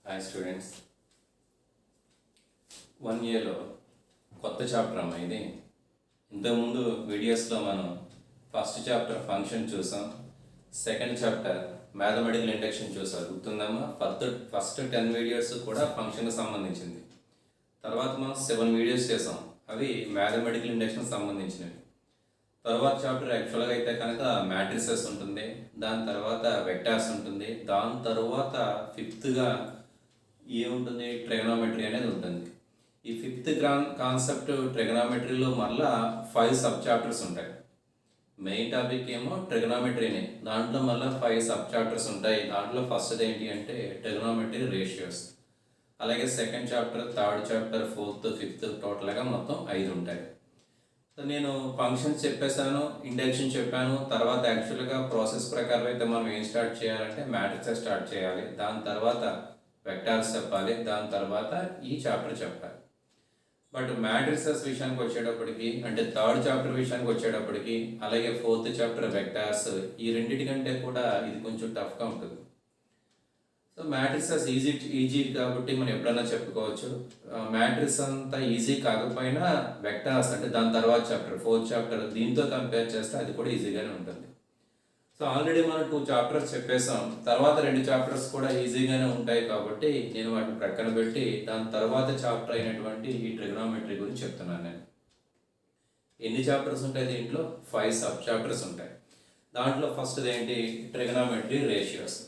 Hi students, 1 yearలో కొత్త chapter అమ్మ ఇది. ఇంతకుముందు వీడియోస్లో మనం ఫస్ట్ చాప్టర్ ఫంక్షన్ చూసాం, సెకండ్ చాప్టర్ మ్యాథమెటికల్ ఇండక్షన్ చూసాం. గుర్తుందమ్మా? ఫస్ట్ 10 వీడియోస్ కూడా ఫంక్షన్కి సంబంధించింది. తర్వాత మనం 7 వీడియోస్ చేసాం, అవి మ్యాథమెటికల్ ఇండక్షన్ సంబంధించినవి. తర్వాత చాప్టర్ యాక్చువల్గా అయితే కనుక మ్యాట్రిసెస్ ఉంటుంది, దాని తర్వాత వెక్టార్స్ ఉంటుంది, దాని తర్వాత ఫిఫ్త్గా ఏముంటుంది, ట్రిగనోమెట్రీ అనేది ఉంటుంది. ఈ ఫిఫ్త్ కాన్సెప్ట్ ట్రిగనోమెట్రీలో మళ్ళా 5 సబ్ చాప్టర్స్ ఉంటాయి. మెయిన్ టాపిక్ ఏమో ట్రిగనోమెట్రీనే, దాంట్లో మళ్ళీ 5 సబ్ చాప్టర్స్ ఉంటాయి. దాంట్లో ఫస్ట్ ఏంటి అంటే ట్రిగనోమెట్రీ రేషియోస్, అలాగే second chapter, third chapter, fourth, fifth, టోటల్గా మొత్తం 5 ఉంటాయి. సో నేను ఫంక్షన్స్ చెప్పేశాను, ఇండక్షన్ చెప్పాను. తర్వాత యాక్చువల్గా ప్రాసెస్ ప్రకారం అయితే మనం ఏం స్టార్ట్ చేయాలంటే మ్యాట్రిక్సెస్ స్టార్ట్ చేయాలి, దాని తర్వాత వెక్టార్స్ చెప్పాలి, దాని తర్వాత ఈ చాప్టర్ చెప్పాలి. బట్ మ్యాట్రిసెస్ విషయానికి వచ్చేటప్పటికి, అంటే థర్డ్ చాప్టర్ విషయానికి వచ్చేటప్పటికి, అలాగే ఫోర్త్ చాప్టర్ వెక్టార్స్, ఈ రెండింటికంటే కూడా ఇది కొంచెం టఫ్గా ఉంటుంది. సో మ్యాట్రిసెస్ ఈజీ కాబట్టి మనం ఎప్పుడైనా చెప్పుకోవచ్చు. మ్యాట్రిక్స్ అంతా ఈజీ కాకపోయినా వెక్టార్స్ అంటే దాని తర్వాత చాప్టర్, ఫోర్త్ చాప్టర్, దీంతో కంపేర్ చేస్తే అది కూడా ఈజీగానే ఉంటుంది. సో ఆల్రెడీ మనం 2 చాప్టర్స్ చెప్పేసాం, తర్వాత 2 చాప్టర్స్ కూడా ఈజీగానే ఉంటాయి కాబట్టి నేను వాటిని ప్రక్కన పెట్టి దాని తర్వాత చాప్టర్ అయినటువంటి ఈ ట్రిగనోమెట్రీ గురించి చెప్తున్నాను. నేను ఎన్ని చాప్టర్స్ ఉంటాయి దీంట్లో? 5 సబ్ చాప్టర్స్ ఉంటాయి. దాంట్లో ఫస్ట్ ఏంటి, ట్రిగనోమెట్రీ రేషియోస్.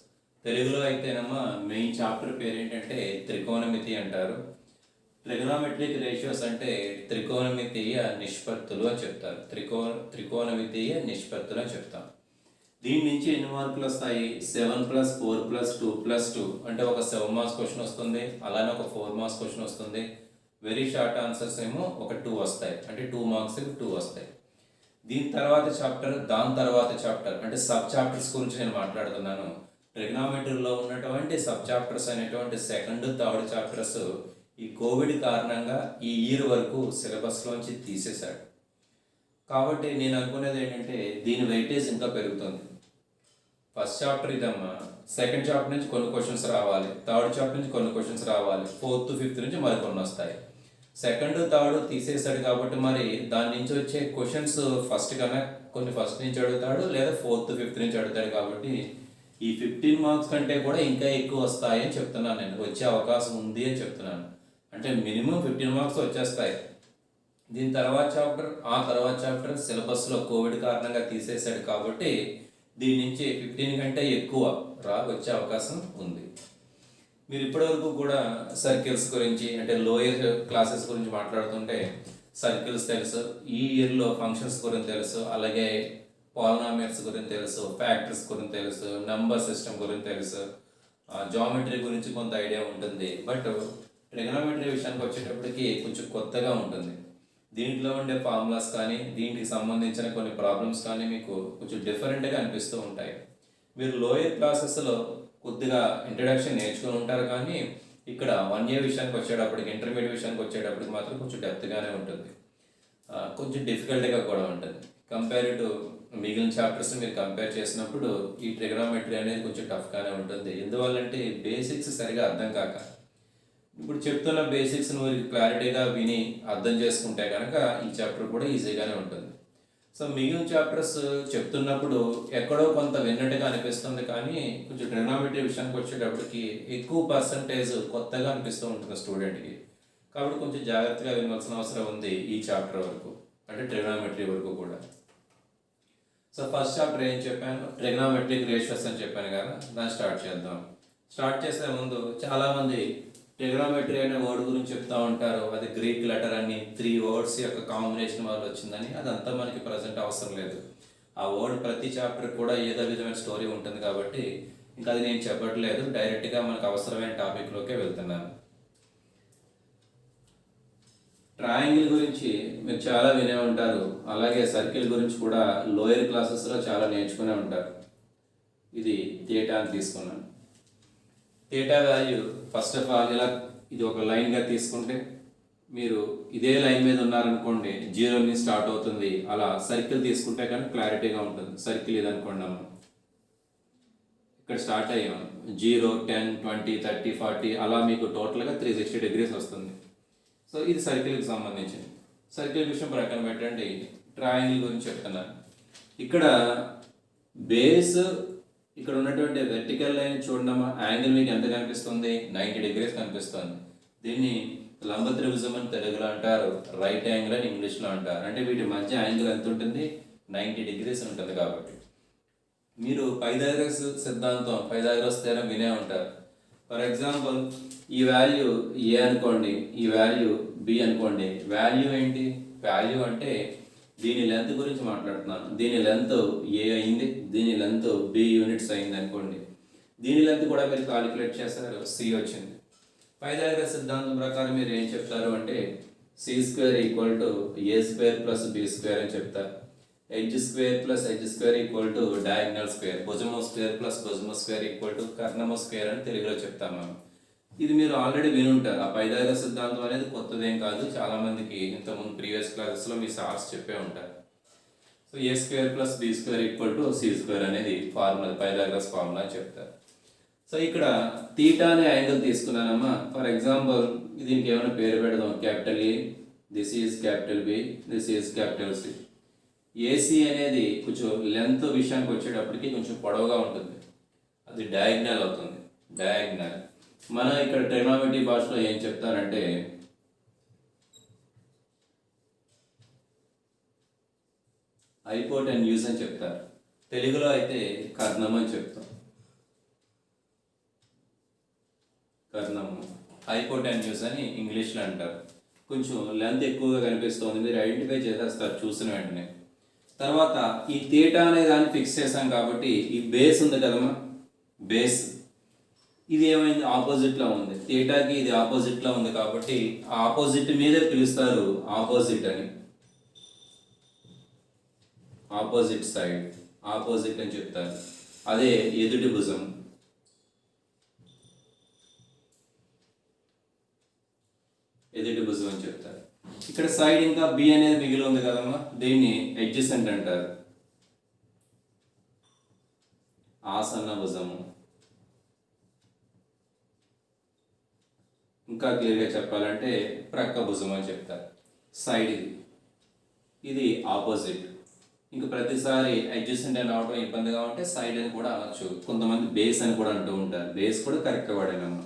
తెలుగులో అయితేనమ్మా మెయిన్ చాప్టర్ పేరు ఏంటంటే త్రికోణమితి అంటారు. ట్రిగనోమెట్రిక్ రేషియోస్ అంటే త్రికోణమితీయ నిష్పత్తులు అని చెప్తారు. త్రికోణమితీయ నిష్పత్తులు అని చెప్తాం. దీని నుంచి ఎన్ని మార్కులు వస్తాయి? 7+4+2+2 అంటే ఒక 7 మార్క్స్ క్వశ్చన్ వస్తుంది, అలానే ఒక 4 మార్క్స్ క్వశ్చన్ వస్తుంది. వెరీ షార్ట్ ఆన్సర్స్ ఏమో ఒక 2 వస్తాయి, అంటే 2 మార్క్స్ 2 వస్తాయి. దీని తర్వాత చాప్టర్, దాని తర్వాత చాప్టర్ అంటే సబ్ చాప్టర్స్ గురించి నేను మాట్లాడుతున్నాను. ట్రిగనోమెట్రీలో ఉన్నటువంటి సబ్ చాప్టర్స్ అనేటువంటి సెకండ్, థర్డ్ చాప్టర్స్ ఈ కోవిడ్ కారణంగా ఈ ఇయర్ వరకు సిలబస్లోంచి తీసేశాడు. కాబట్టి నేను అనుకునేది ఏంటంటే దీని వెయిటేజ్ ఇంకా పెరుగుతుంది. ఫస్ట్ చాప్టర్ ఇదమ్మా, సెకండ్ చాప్టర్ నుంచి కొన్ని క్వశ్చన్స్ రావాలి, థర్డ్ చాప్టర్ నుంచి కొన్ని క్వశ్చన్స్ రావాలి, ఫోర్త్, ఫిఫ్త్ నుంచి మరికొన్ని వస్తాయి. సెకండ్, థర్డ్ తీసేసాడు కాబట్టి మరి దాని నుంచి వచ్చే క్వశ్చన్స్ ఫస్ట్ కన్నా కొన్ని ఫస్ట్ నుంచి అడుగుతాడు, లేదా ఫోర్త్, ఫిఫ్త్ నుంచి అడుగుతాడు. కాబట్టి ఈ 15 మార్క్స్ కంటే కూడా ఇంకా ఎక్కువ వస్తాయి అని చెప్తున్నాను, నేను వచ్చే అవకాశం ఉంది అని చెప్తున్నాను. అంటే మినిమం 15 మార్క్స్ వచ్చేస్తాయి. దీని తర్వాత చాప్టర్, ఆ తర్వాత చాప్టర్ సిలబస్లో కోవిడ్ కారణంగా తీసేశాడు కాబట్టి దీని నుంచి 15 కంటే ఎక్కువ వచ్చే అవకాశం ఉంది. మీరు ఇప్పటివరకు కూడా సర్కిల్స్ గురించి, అంటే లోయర్ క్లాసెస్ గురించి మాట్లాడుతుంటే సర్కిల్స్ తెలుసు, ఈ ఇయర్లో ఫంక్షన్స్ గురించి తెలుసు, అలాగే పాలినామియల్స్ గురించి తెలుసు, ఫ్యాక్టర్స్ గురించి తెలుసు, నెంబర్ సిస్టమ్ గురించి తెలుసు, జామెట్రీ గురించి కొంత ఐడియా ఉంటుంది. బట్ ట్రిగనోమెట్రీ విషయానికి వచ్చేటప్పటికి కొంచెం కొత్తగా ఉంటుంది. దీంట్లో ఉండే ఫార్ములాస్ కానీ, దీనికి సంబంధించిన కొన్ని ప్రాబ్లమ్స్ కానీ మీకు కొంచెం డిఫరెంట్గా అనిపిస్తూ ఉంటాయి. మీరు లోయర్ క్లాసెస్లో కొద్దిగా ఇంట్రడక్షన్ నేర్చుకుని ఉంటారు, కానీ ఇక్కడ 1 year విషయానికి వచ్చేటప్పటికి, ఇంటర్మీడియట్ విషయానికి వచ్చేటప్పటికి మాత్రం కొంచెం డెప్త్గానే ఉంటుంది, కొంచెం డిఫికల్ట్గా కూడా ఉంటుంది. కంపేర్ టు మిగిలిన చాప్టర్స్ మీరు కంపేర్ చేసినప్పుడు ఈ ట్రిగనోమెట్రీ అనేది కొంచెం టఫ్గానే ఉంటుంది. ఎందువల్లంటే బేసిక్స్ సరిగా అర్థం కాక. ఇప్పుడు చెప్తున్న బేసిక్స్ నువ్వు క్లారిటీగా విని అర్థం చేసుకుంటే కనుక ఈ చాప్టర్ కూడా ఈజీగానే ఉంటుంది. సో మిగిలిన చాప్టర్స్ చెప్తున్నప్పుడు ఎక్కడో కొంత విన్నట్టుగా అనిపిస్తుంది, కానీ కొంచెం ట్రిగనోమెట్రీ విషయానికి వచ్చేటప్పటికి ఎక్కువ పర్సంటేజ్ కొత్తగా అనిపిస్తూ ఉంటుంది స్టూడెంట్కి. కాబట్టి కొంచెం జాగ్రత్తగా వినవలసిన అవసరం ఉంది ఈ చాప్టర్ వరకు, అంటే ట్రిగనోమెట్రీ వరకు కూడా. సో ఫస్ట్ చాప్టర్ ఏం చెప్పాను, ట్రిగనోమెట్రిక్ రేషియోస్ అని చెప్పాను కదా, దాన్ని స్టార్ట్ చేద్దాం. స్టార్ట్ చేసే ముందు చాలామంది ట్రిగనోమెట్రీ అనే వర్డ్ గురించి చెప్తూ ఉంటారు, అది గ్రీక్ లెటర్ అని 3 words యొక్క కాంబినేషన్ వల్ల వచ్చిందని. అదంతా మనకి ప్రజెంట్ అవసరం లేదు. ఆ వర్డ్ ప్రతి చాప్టర్ కూడా ఏదో విధమైన స్టోరీ ఉంటుంది కాబట్టి ఇంకా అది నేను చెప్పట్లేదు, డైరెక్ట్గా మనకు అవసరమైన టాపిక్లోకే వెళ్తున్నాను. ట్రయాంగిల్ గురించి మీరు చాలా వినే ఉంటారు, అలాగే సర్కిల్ గురించి కూడా లోయర్ క్లాసెస్లో చాలా నేర్చుకునే ఉంటారు. ఇది థీటా అని తీసుకున్నాను. Theta value first of all ఇలా ఇది ఒక లైన్గా తీసుకుంటే, మీరు ఇదే లైన్ మీద ఉన్నారనుకోండి 0 నుంచి స్టార్ట్ అవుతుంది. అలా సర్కిల్ తీసుకుంటే కానీ క్లారిటీగా ఉంటుంది. సర్కిల్ ఇది అనుకోండి అమ్మ, ఇక్కడ స్టార్ట్ అయ్యాం 0, 10, 20, 30, 40 అలా మీకు టోటల్గా 360 డిగ్రీస్ వస్తుంది. సో ఇది సర్కిల్కి సంబంధించింది. సర్కిల్ విషయం ప్రక్కన పెట్టండి, ట్రయాంగిల్ గురించి చెప్తున్నాను. ఇక్కడ బేస్ ఇక్కడ ఉన్నటువంటి వెర్టికల్ లైన్ చూడమ్మా, యాంగిల్ మీకు ఎంత కనిపిస్తుంది? 90 డిగ్రీస్ కనిపిస్తుంది. దీన్ని లంబ త్రిభుజం అని తెలుగులో అంటారు, రైట్ యాంగిల్ అని ఇంగ్లీష్లో అంటారు. అంటే వీటి మధ్య యాంగిల్ ఎంత ఉంటుంది? 90 డిగ్రీస్ ఉంటుంది. కాబట్టి మీరు పైథాగరస్ సిద్ధాంతం, పైథాగరస్ థియరం వినే ఉంటారు. ఫర్ ఎగ్జాంపుల్ ఈ వాల్యూ ఏ అనుకోండి, ఈ వాల్యూ బి అనుకోండి. వాల్యూ ఏంటి? వాల్యూ అంటే దీని లెంత్ గురించి మాట్లాడుతున్నాను. దీని లెంత్ ఏ అయింది, దీని లెంత్ బి యూనిట్స్ అయింది అనుకోండి. దీని లెంత్ కూడా మీరు కాలిక్యులేట్ చేస్తారు, సి వచ్చింది. పైథాగరస్ సిద్ధాంతం ప్రకారం మీరు ఏం చెప్తారు అంటే c² = a² + b² అని చెప్తారు. h² + h² = డయాగ్నల్ స్క్వేర్, భుజము స్క్వేర్ ప్లస్ భుజము స్క్వేర్ = కర్ణము స్క్వేర్ అని తెలుగులో చెప్తాం మనం. ఇది మీరు ఆల్రెడీ వినుంటారు. ఆ పైథాగరస్ సిద్ధాంతం అనేది కొత్తదేం కాదు, చాలామందికి ఇంతకుముందు ప్రీవియస్ క్లాసెస్లో మీ సార్స్ చెప్పే ఉంటారు. సో a² + b² = c² అనేది ఫార్ములా, పైథాగరస్ ఫార్ములా అని చెప్తారు. సో ఇక్కడ తీటా అనే యాంగిల్ తీసుకున్నానమ్మా. ఫర్ ఎగ్జాంపుల్ దీనికి ఏమైనా పేరు పెడదాం, capital A, this is capital B, this is capital C. AC అనేది కొంచెం లెంత్ విషయానికి వచ్చేటప్పటికి కొంచెం పొడవుగా ఉంటుంది, అది డయాగ్నల్ అవుతుంది. డయాగ్నల్ మనం ఇక్కడ ట్రిగ్నోమెట్రీ భాషలో ఏం చెప్తారంటే హైపోటెన్యూస్ అని చెప్తారు. తెలుగులో అయితే కర్ణం అని చెప్తాం. కర్ణము, హైపోటెన్యూస్ అని ఇంగ్లీష్లో అంటారు. కొంచెం లెంత్ ఎక్కువగా కనిపిస్తుంది, మీరు ఐడెంటిఫై చేసేస్తారు చూసిన వెంటనే. తర్వాత ఈ తీటా అనే దాన్ని ఫిక్స్ చేసాం కాబట్టి ఈ బేస్ ఉంది కదమ్మా, బేస్ ఇది ఏమైంది? ఆపోజిట్లో ఉంది. తీటాకి ఇది ఆపోజిట్లో ఉంది కాబట్టి ఆపోజిట్ మీదే పిలుస్తారు ఆపోజిట్ అని. ఆపోజిట్ సైడ్, ఆపోజిట్ అని చెప్తారు. అదే ఎదుటి భుజం. ఎదుటి భుజం అని చెప్తారు. ఇక్కడ సైడ్ ఇంకా బి అనేది మిగిలి ఉంది కదమ్మా, దీన్ని అడ్జసెంట్ అంటారు. ఆసన్న భుజము. ఇంకా క్లియర్గా చెప్పాలంటే ప్రక్క భుజం అని చెప్తారు. సైడ్ ఇది, ఇది ఆపోజిట్. ఇంకా ప్రతిసారి అడ్జసెంట్ అని రావడం ఇబ్బందిగా ఉంటే సైడ్ అని కూడా అనొచ్చు. కొంతమంది బేస్ అని కూడా అంటూ ఉంటారు. బేస్ కూడా కరెక్ట్ వాడేనమ్మా.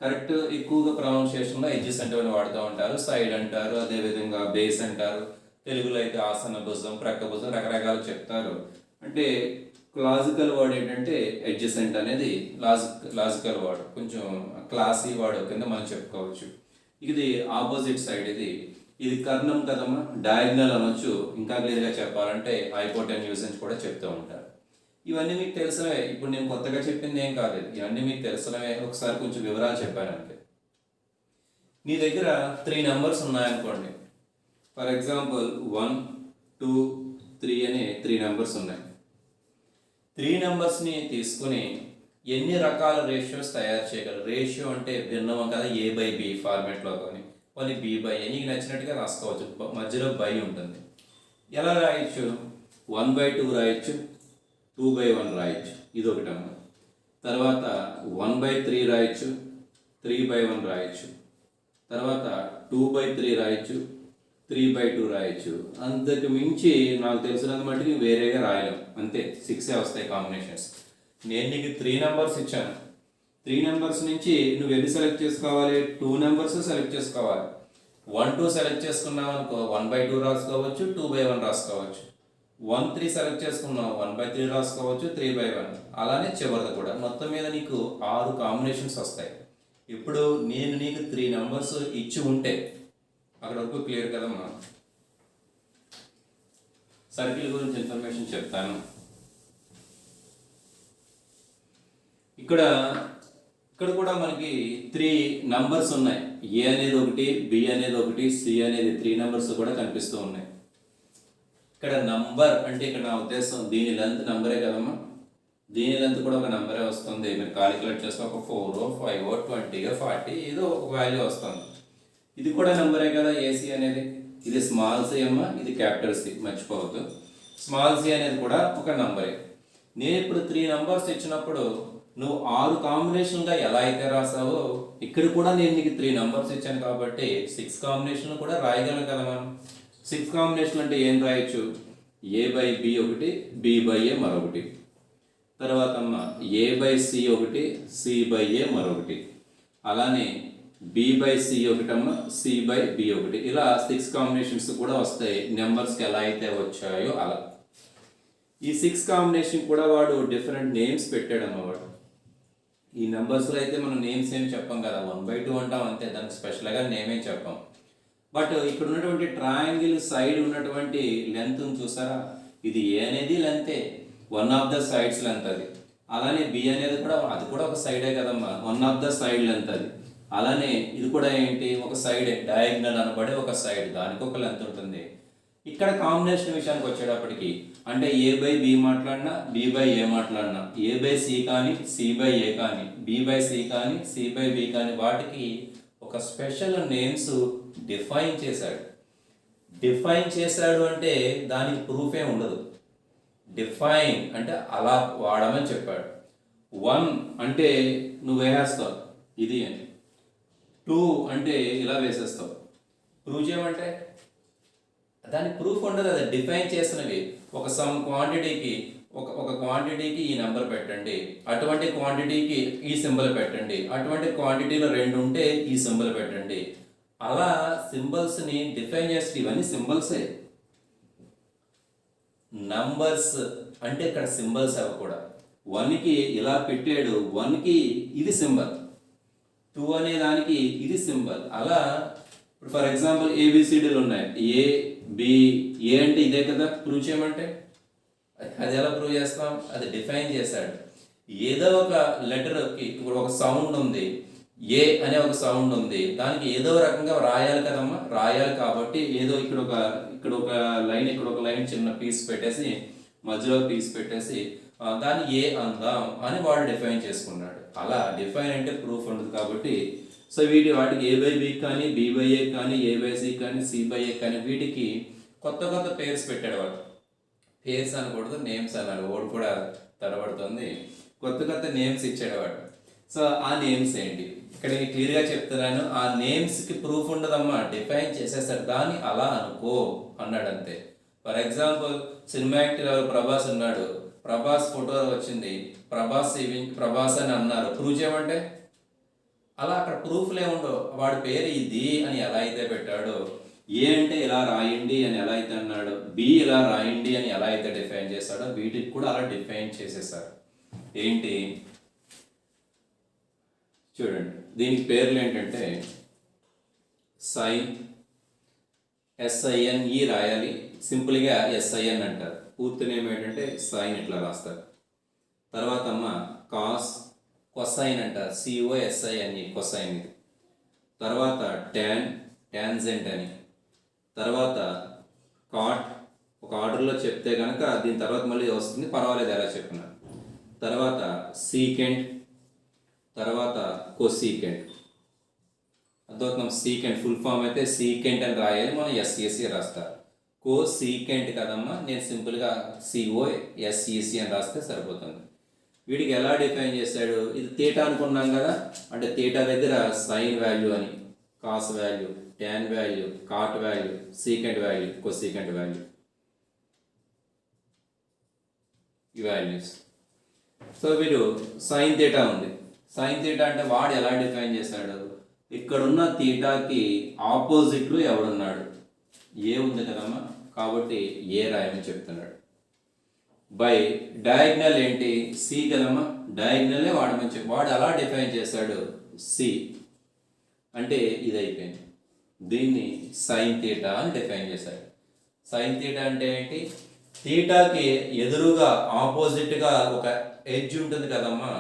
కరెక్ట్ ఎక్కువగా ప్రొనౌన్సియేషన్లో అడ్జసెంట్ అని వాడుతూ ఉంటారు, సైడ్ అంటారు, అదేవిధంగా బేస్ అంటారు. తెలుగులో అయితే ఆసన భుజం, ప్రక్క భుజం రకరకాలు చెప్తారు. అంటే లాజికల్ వర్డ్ ఏంటంటే అడ్జసెంట్ అనేది లాజికల్ వర్డ్, కొంచెం క్లాసీ వర్డ్ కింద మనం చెప్పుకోవచ్చు. ఇది ఆపోజిట్ సైడ్, ఇది కర్ణం కదమ్మా, డయాగ్నల్ అనొచ్చు. ఇంకా క్లియర్గా చెప్పాలంటే హైపోటెన్యూస్ అని కూడా చెప్తూ ఉంటారు. ఇవన్నీ మీకు తెలిసినవే, ఇప్పుడు నేను కొత్తగా చెప్పింది ఏం కాదు, ఇవన్నీ మీకు తెలిసినవే. ఒకసారి కొంచెం వివరాలు చెప్పానంటే, మీ దగ్గర 3 నెంబర్స్ ఉన్నాయనుకోండి. ఫర్ ఎగ్జాంపుల్ 1, 2, 3 అనే 3 నెంబర్స్ ఉన్నాయి. 3 నెంబర్స్ని తీసుకుని ఎన్ని రకాల రేషియోస్ తయారు చేయగలరు? రేషియో అంటే భిన్నం కదా, a/b ఫార్మేట్లో కానీ కొన్ని b/a నీకు నచ్చినట్టుగా రాసుకోవచ్చు, మధ్యలో బై ఉంటుంది. ఎలా రాయొచ్చు? 1/2 రాయొచ్చు, 2/1 రాయొచ్చు, ఇది ఒకటమ్మా. తర్వాత 1/3 రాయొచ్చు, 3/1 రాయొచ్చు. తర్వాత 2/3 రాయొచ్చు, 3/2 రాయొచ్చు. అంతకు మించి నాకు తెలిసినంత మటుకు వేరేగా రాయలేం, అంతే. 6 వస్తాయి కాంబినేషన్స్. నేను నీకు 3 నెంబర్స్ ఇచ్చాను. 3 నెంబర్స్ నుంచి నువ్వు ఎన్ని సెలెక్ట్ చేసుకోవాలి? 2 నెంబర్స్ సెలెక్ట్ చేసుకోవాలి. 1, 2 సెలెక్ట్ చేసుకున్నావు అనుకో 1/2 రాసుకోవచ్చు, 2/1 రాసుకోవచ్చు. 1, 3 సెలెక్ట్ చేసుకున్నావు 1/3 రాసుకోవచ్చు, 3/1. అలానే చివరిది కూడా. మొత్తం మీద నీకు 6 కాంబినేషన్స్ వస్తాయి. ఇప్పుడు నేను నీకు 3 నెంబర్స్ ఇచ్చి ఉంటే అక్కడ వరకు క్లియర్ కదమ్మా. సర్కిల్ గురించి ఇన్ఫర్మేషన్ చెప్తాను. ఇక్కడ కూడా మనకి 3 నంబర్స్ ఉన్నాయి. ఏ అనేది ఒకటి, బి అనేది ఒకటి, సి అనేది 3 నెంబర్స్ కూడా కనిపిస్తూ ఉన్నాయి. ఇక్కడ నంబర్ అంటే ఇక్కడ నా ఉద్దేశం దీని లెంత్ నంబరే కదమ్మా, దీని లెంత్ కూడా ఒక నంబరే వస్తుంది. మీరు కాలిక్యులేట్ చేస్తే ఒక 4, 5, 20, 40 ఏదో ఒక వాల్యూ వస్తుంది. ఇది కూడా నంబరే కదా ఏసీ అనేది. ఇది స్మాల్ సి అమ్మ, ఇది క్యాపిటల్ సి, మర్చిపోవద్దు. స్మాల్ సి అనేది కూడా ఒక నంబరే. నేను ఇప్పుడు 3 నంబర్స్ ఇచ్చినప్పుడు నువ్వు 6 కాంబినేషన్గా ఎలా అయితే రాసావో ఇక్కడ కూడా నేను నీకు 3 నంబర్స్ ఇచ్చాను కాబట్టి 6 కాంబినేషన్ కూడా రాయగలం కదా మనం. 6 కాంబినేషన్ అంటే ఏం రాయొచ్చు? ఏ బై బి ఒకటి, బి బై ఏ మరొకటి, తర్వాత అమ్మ ఏ బై సి ఒకటి, సి బై ఏ మరొకటి, అలానే బి బై సి ఒకటమ్మ, సి బై బి ఒకటి. ఇలా 6 కాంబినేషన్స్ కూడా వస్తాయి నెంబర్స్కి ఎలా అయితే వచ్చాయో అలా. ఈ 6 కాంబినేషన్ కూడా వాడు డిఫరెంట్ నేమ్స్ పెట్టాడమ్మ వాడు. ఈ నెంబర్స్లో అయితే మనం నేమ్స్ ఏమి చెప్పాం కదా, 1/2 అంటాం అంతే, దానికి స్పెషల్గా నేమ్ ఏం చెప్పాం. బట్ ఇక్కడ ఉన్నటువంటి ట్రయాంగిల్ సైడ్ ఉన్నటువంటి లెంత్ చూసారా, ఇది ఏ అనేది లెంతే, one of the sides length అది. అలానే బి అనేది కూడా అది కూడా ఒక సైడే కదమ్మా, one of the side length అది. అలానే ఇది కూడా ఏంటి, ఒక సైడ్ డయాగ్నల్ అనబడే ఒక సైడ్, దానికి ఒక లెంత్ ఉంటుంది. ఇక్కడ కాంబినేషన్ విషయానికి వచ్చేటప్పటికి అంటే ఏ బై బి మాట్లాడినా, బి బై ఏ మాట్లాడినా, ఏ బై సి కానీ, సి బై ఏ కానీ, బి బై సి కానీ, సి బై బి కానీ, వాటికి ఒక స్పెషల్ నేమ్స్ డిఫైన్ చేశాడు. డిఫైన్ చేశాడు అంటే దానికి ప్రూఫే ఉండదు. డిఫైన్ అంటే అలా వాడమని చెప్పాడు. 1 అంటే నువ్వు వేసేస్తావు ఇది అని, 2 అంటే ఇలా వేసేస్తావు. ప్రూవ్ చేయమంటే దానికి ప్రూఫ్ ఉండదు, అది డిఫైన్ చేసినవి. ఒక సమ్ క్వాంటిటీకి ఒక క్వాంటిటీకి ఈ నెంబర్ పెట్టండి, అటువంటి క్వాంటిటీకి ఈ సింబల్ పెట్టండి, అటువంటి క్వాంటిటీలో 2 ఉంటే ఈ సింబల్ పెట్టండి. అలా సింబల్స్ని డిఫైన్ చేస్తే ఇవన్నీ సింబల్సే. నంబర్స్ అంటే ఇక్కడ సింబల్స్ అవి కూడా. 1కి ఇలా పెట్టాడు, 1కి ఇది సింబల్, 2 అనే దానికి ఇది సింబల్. అలా ఇప్పుడు ఫర్ ఎగ్జాంపుల్ ఏబిసిడీలు ఉన్నాయి, ఏ బి, ఏ అంటే ఇదే కదా, ప్రూవ్ చేయమంటే అది ఎలా ప్రూవ్ చేస్తాం? అది డిఫైన్ చేశాడు. ఏదో ఒక లెటర్కి ఇప్పుడు ఒక సౌండ్ ఉంది, ఏ అనే ఒక సౌండ్ ఉంది, దానికి ఏదో రకంగా రాయాలి కదమ్మా, రాయాలి కాబట్టి ఏదో ఇక్కడ ఒక లైన్, ఇక్కడ ఒక లైన్ చిన్న పీస్ పెట్టేసి మధ్యలో పీస్ పెట్టేసి దాన్ని ఏ అందాం అని వాడు డిఫైన్ చేసుకున్నాడు. అలా డిఫైన్ అంటే ప్రూఫ్ ఉండదు కాబట్టి సో వాటికి ఏ బై బి కానీ, బి బై ఏ కానీ, ఏ బై సి కానీ, సి బై ఏ కానీ, వీటికి కొత్త కొత్త పేర్స్ పెట్టాడు వాడు. పేర్స్ అనకూడదు, నేమ్స్ అన్నాడు. వాడు కూడా తడబడుతుంది. కొత్త కొత్త నేమ్స్ ఇచ్చాడు వాడు. సో ఆ నేమ్స్ ఏంటి ఇక్కడ నేను క్లియర్గా చెప్తున్నాను. ఆ నేమ్స్కి ప్రూఫ్ ఉండదమ్మా, డిఫైన్ చేసేసాడు. దాన్ని అలా అనుకో అన్నాడు అంతే. For example cinema actor Prabhas ఉన్నాడు, ప్రభాస్ ఫోటో వచ్చింది, ప్రభాస్ అని అన్నారు, ప్రూవ్ చేయమంటే అలా అక్కడ ప్రూఫ్లే ఉండవు. వాడి పేరు ఇది అని ఎలా అయితే పెట్టాడో, ఏ అంటే ఇలా రాయండి అని ఎలా అయితే అన్నాడు, బి ఇలా రాయండి అని ఎలా అయితే డిఫైన్ చేశాడో, వీటికి కూడా అలా డిఫైన్ చేసేసారు. ఏంటి చూడండి, దీనికి పేర్లు ఏంటంటే సైన్, SINE రాయాలి, సింపుల్గా SIN అంటారు. పూర్తి నేమ్ ఏంటంటే సైన్ ఇట్లా రాస్తారు. తర్వాత అమ్మ కాస్, కొసైన్ అంటారు, COSINE కొసైన్ ఇది. తర్వాత టాంజెంట్ అని. తర్వాత కాట్, ఒక ఆర్డర్లో చెప్తే కనుక దీని తర్వాత మళ్ళీ వస్తుంది, పర్వాలేదు ఎలా చెప్పిన. తర్వాత సీకెంట్, తర్వాత కొసీకెంట్. అర్థమవుతున్నాం. సీకెంట్ ఫుల్ ఫామ్ అయితే సీకెంట్ అని రాయాలి, మనం SEC రాస్తారు. కోసీకెంట్ కదమ్మా, నేను సింపుల్గా COSEC అని రాస్తే సరిపోతుంది. వీడికి ఎలా డిఫైన్ చేశాడు, ఇది తీటా అనుకున్నాం కదా, అంటే తీటా దగ్గర సైన్ వాల్యూ అని, cos value, tan value, cot value, secant value, cosecant value, ఈ వాల్యూస్. సో వీడు సైన్ తీటా ఉంది. సైన్ తీటా అంటే వాడు ఎలా డిఫైన్ చేశాడు, ఇక్కడున్న తీటాకి ఆపోజిట్లో ఎవడున్నాడు, ఏ ఉంది కదమ్మా, కాబట్టి ఏ రాయమని చెప్తున్నాడు. బై డయాగ్నల్ ఏంటి, సి కదమ్మా, డయాగ్నలే వాడమని చెప్పి వాడు అలా డిఫైన్ చేశాడు. సి అంటే ఇది అయిపోయింది. దీన్ని సైన్ తీటా అని డిఫైన్ చేశాడు. సైన్ తీటా అంటే ఏంటి, తీటాకి ఎదురుగా ఆపోజిట్గా ఒక ఎడ్జ్ ఉంటుంది కదమ్మా,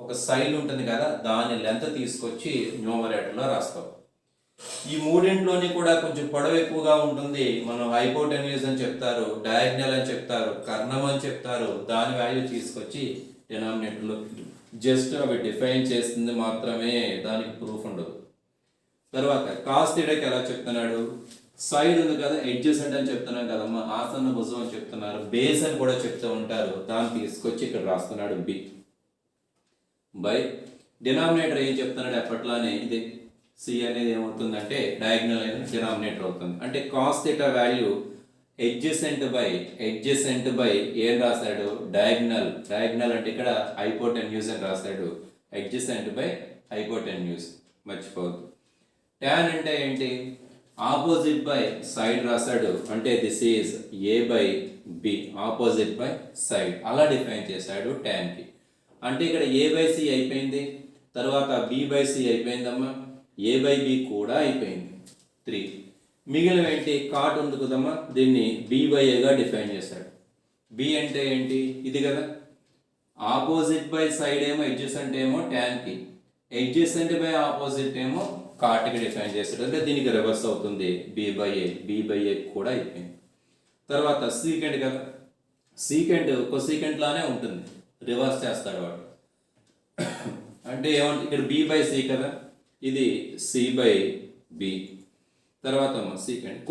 ఒక సైడ్ ఉంటుంది కదా, దాని లెంత్ తీసుకొచ్చి న్యూమరేటర్లో రాస్తాం. ఈ మూడింట్లోని కూడా కొంచెం పొడవు ఎక్కువగా ఉంటుంది. మనం హైపోటెన్యూస్ అని చెప్తారు, డయాగ్నల్ అని చెప్తారు, కర్ణం అని చెప్తారు. దాని వాల్యూ తీసుకొచ్చి డినామినేటర్లో జస్ట్ అవి డిఫైన్ చేస్తుంది మాత్రమే, దానికి ప్రూఫ్ ఉండదు. తర్వాత కాస్ తీటాకి ఎలా చెప్తున్నాడు, సైడ్ ఉంది కదా, ఎడ్జెసెంట్ అని చెప్తున్నాం కదమ్మా, ఆసన్న భుజం అని చెప్తున్నారు, బేస్ అని కూడా చెప్తూ ఉంటారు. దాన్ని తీసుకొచ్చి ఇక్కడ రాస్తున్నాడు బి బై డినామినేటర్ ఏం చెప్తున్నాడు ఎప్పట్లానే, ఇది సి అనేది ఏమవుతుందంటే డయాగ్నల్ అనేది డినామినేటర్ అవుతుంది. అంటే cos theta value adjacent by ఏం రాశాడు, డయాగ్నల్ అంటే ఇక్కడ హైపోటెన్యూస్ అని రాశాడు, ఎడ్జెసెంట్ బై హైపోటెన్యూస్ మర్చిపోవద్దు. ట్యాన్ అంటే ఏంటి, ఆపోజిట్ బై సైడ్ రాశాడు, అంటే this is A by B, opposite by side అలా డిఫైన్ చేశాడు ట్యాన్కి. అంటే ఇక్కడ ఏ బై సి అయిపోయింది, తర్వాత బి బై సి అయిపోయిందమ్మా, ఏ బై బి కూడా అయిపోయింది 3. మిగిలిన ఏంటి, కాట్ ఉంది కదమ్మా, దీన్ని బి బై ఏగా డిఫైన్ చేశాడు. బి అంటే ఏంటి, ఇది కదా, ఆపోజిట్ బై సైడ్ ఏమో ఎడ్జెసెంట్ ఏమో ట్యాన్కి, ఎడ్జెసెంట్ బై ఆపోజిట్ ఏమో కాట్కి డిఫైన్ చేశాడు. అంటే దీనికి రివర్స్ అవుతుంది, బి బై ఏ కూడా అయిపోయింది. తర్వాత సీకెంట్ కదా, సీకెంట్ కొసీకెంట్ లానే ఉంటుంది, రివర్స్ చేస్తాడు వాడు. అంటే ఏమంటే ఇక్కడ బి బై సి కదా, ఇది సి బై బి. తర్వాత సీకెంట్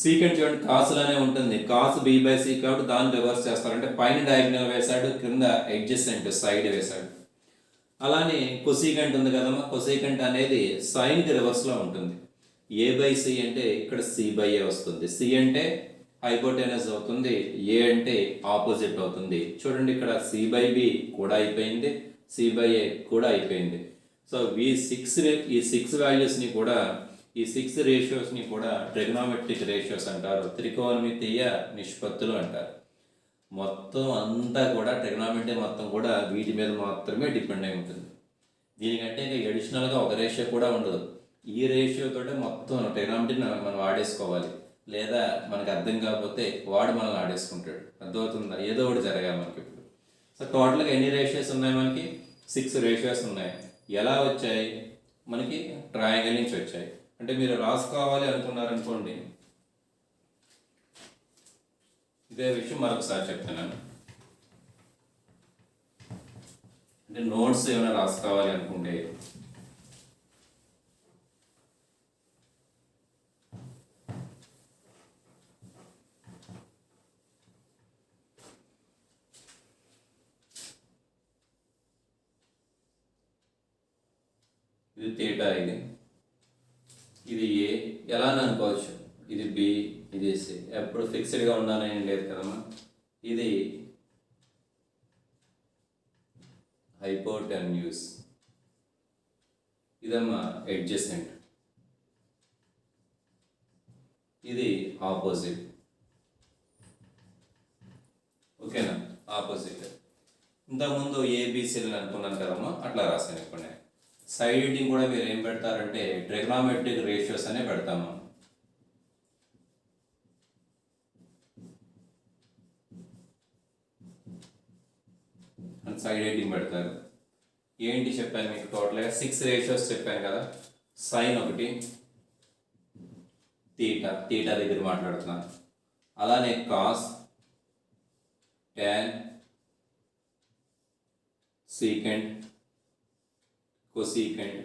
సీకెంట్ చూడండి కాసులానే ఉంటుంది, కాసు బి బై సి కాబట్టి దాన్ని రివర్స్ చేస్తారు. అంటే పైన డయాగ్నల్ వేశాడు, కింద ఎడ్జెసెంట్ సైడ్ వేశాడు. అలానే కొసీకెంట్ ఉంది కదమ్మా, కొసీకెంట్ అనేది సైన్కి రివర్స్లో ఉంటుంది. ఏ బై సి అంటే ఇక్కడ సి బై ఏ వస్తుంది, సి అంటే హైపోటెనస్ అవుతుంది, ఏ అంటే ఆపోజిట్ అవుతుంది. చూడండి ఇక్కడ సి బై బి కూడా అయిపోయింది, సి బై ఏ కూడా అయిపోయింది. సో ఈ 6 వాల్యూస్ని కూడా, ఈ 6 రేషియోస్ని కూడా ట్రిగ్నోమెట్రిక్ రేషియోస్ అంటారు, త్రికోణమితీయ నిష్పత్తులు అంటారు. మొత్తం అంతా కూడా ట్రిగ్నోమెట్రీ మొత్తం కూడా వీటి మీద మాత్రమే డిపెండ్ అయి ఉంటుంది. దీనికంటే ఇంకా ఎడిషనల్గా ఒక రేషియో కూడా ఉండదు. ఈ రేషియోతో మొత్తం ట్రిగ్నోమెట్రీని మనం వాడేసుకోవాలి, లేదా మనకు అర్థం కాకపోతే వాడు మనల్ని ఆడేసుకుంటాడు. అర్థమవుతుందా, ఏదో ఒకటి జరగాలి మనకి ఇప్పుడు. సో టోటల్గా ఎన్ని రేషియోస్ ఉన్నాయి మనకి, 6 రేషియోస్ ఉన్నాయి. ఎలా వచ్చాయి మనకి, ట్రయాంగిల్ నుంచి వచ్చాయి. అంటే మీరు రాసుకోవాలి అనుకున్నారనుకోండి, ఇదే విషయం మరొకసారి చెప్తున్నాను. అంటే నోట్స్ ఏమైనా రాసుకోవాలి అనుకుంటే ఇది థీటా, ఇది ఏ ఎలా అని అనుకోవచ్చు, ఇది బి, ఇది సి. ఎప్పుడు ఫిక్స్డ్గా ఉండాలని లేదు కదమ్మా. ఇది హైపోటెన్యూస్, ఇదమ్మా ఎడ్జెసెంట్, ఇది ఆపోజిట్. ఓకేనా, ఆపోజిట్. ఇంతకుముందు ఏబిసిలు అనుకున్నాను కదమ్మా, అట్లా రాశాను. ఇప్పుడు సైడ్ ఎడిటింగ్ కూడా మీరు ఏం పెడతారంటే ట్రిగ్నోమెట్రిక్ రేషియోస్ అనే పెడతాము. సైడ్ ఎడిటింగ్ పెడతారు. ఏంటి చెప్పాను మీకు, టోటల్గా 6 రేషియోస్ చెప్పాను కదా. సైన్ ఒకటి, థీటా దగ్గర మాట్లాడుతున్నాను. అలానే cos, tan, secant, cosecant,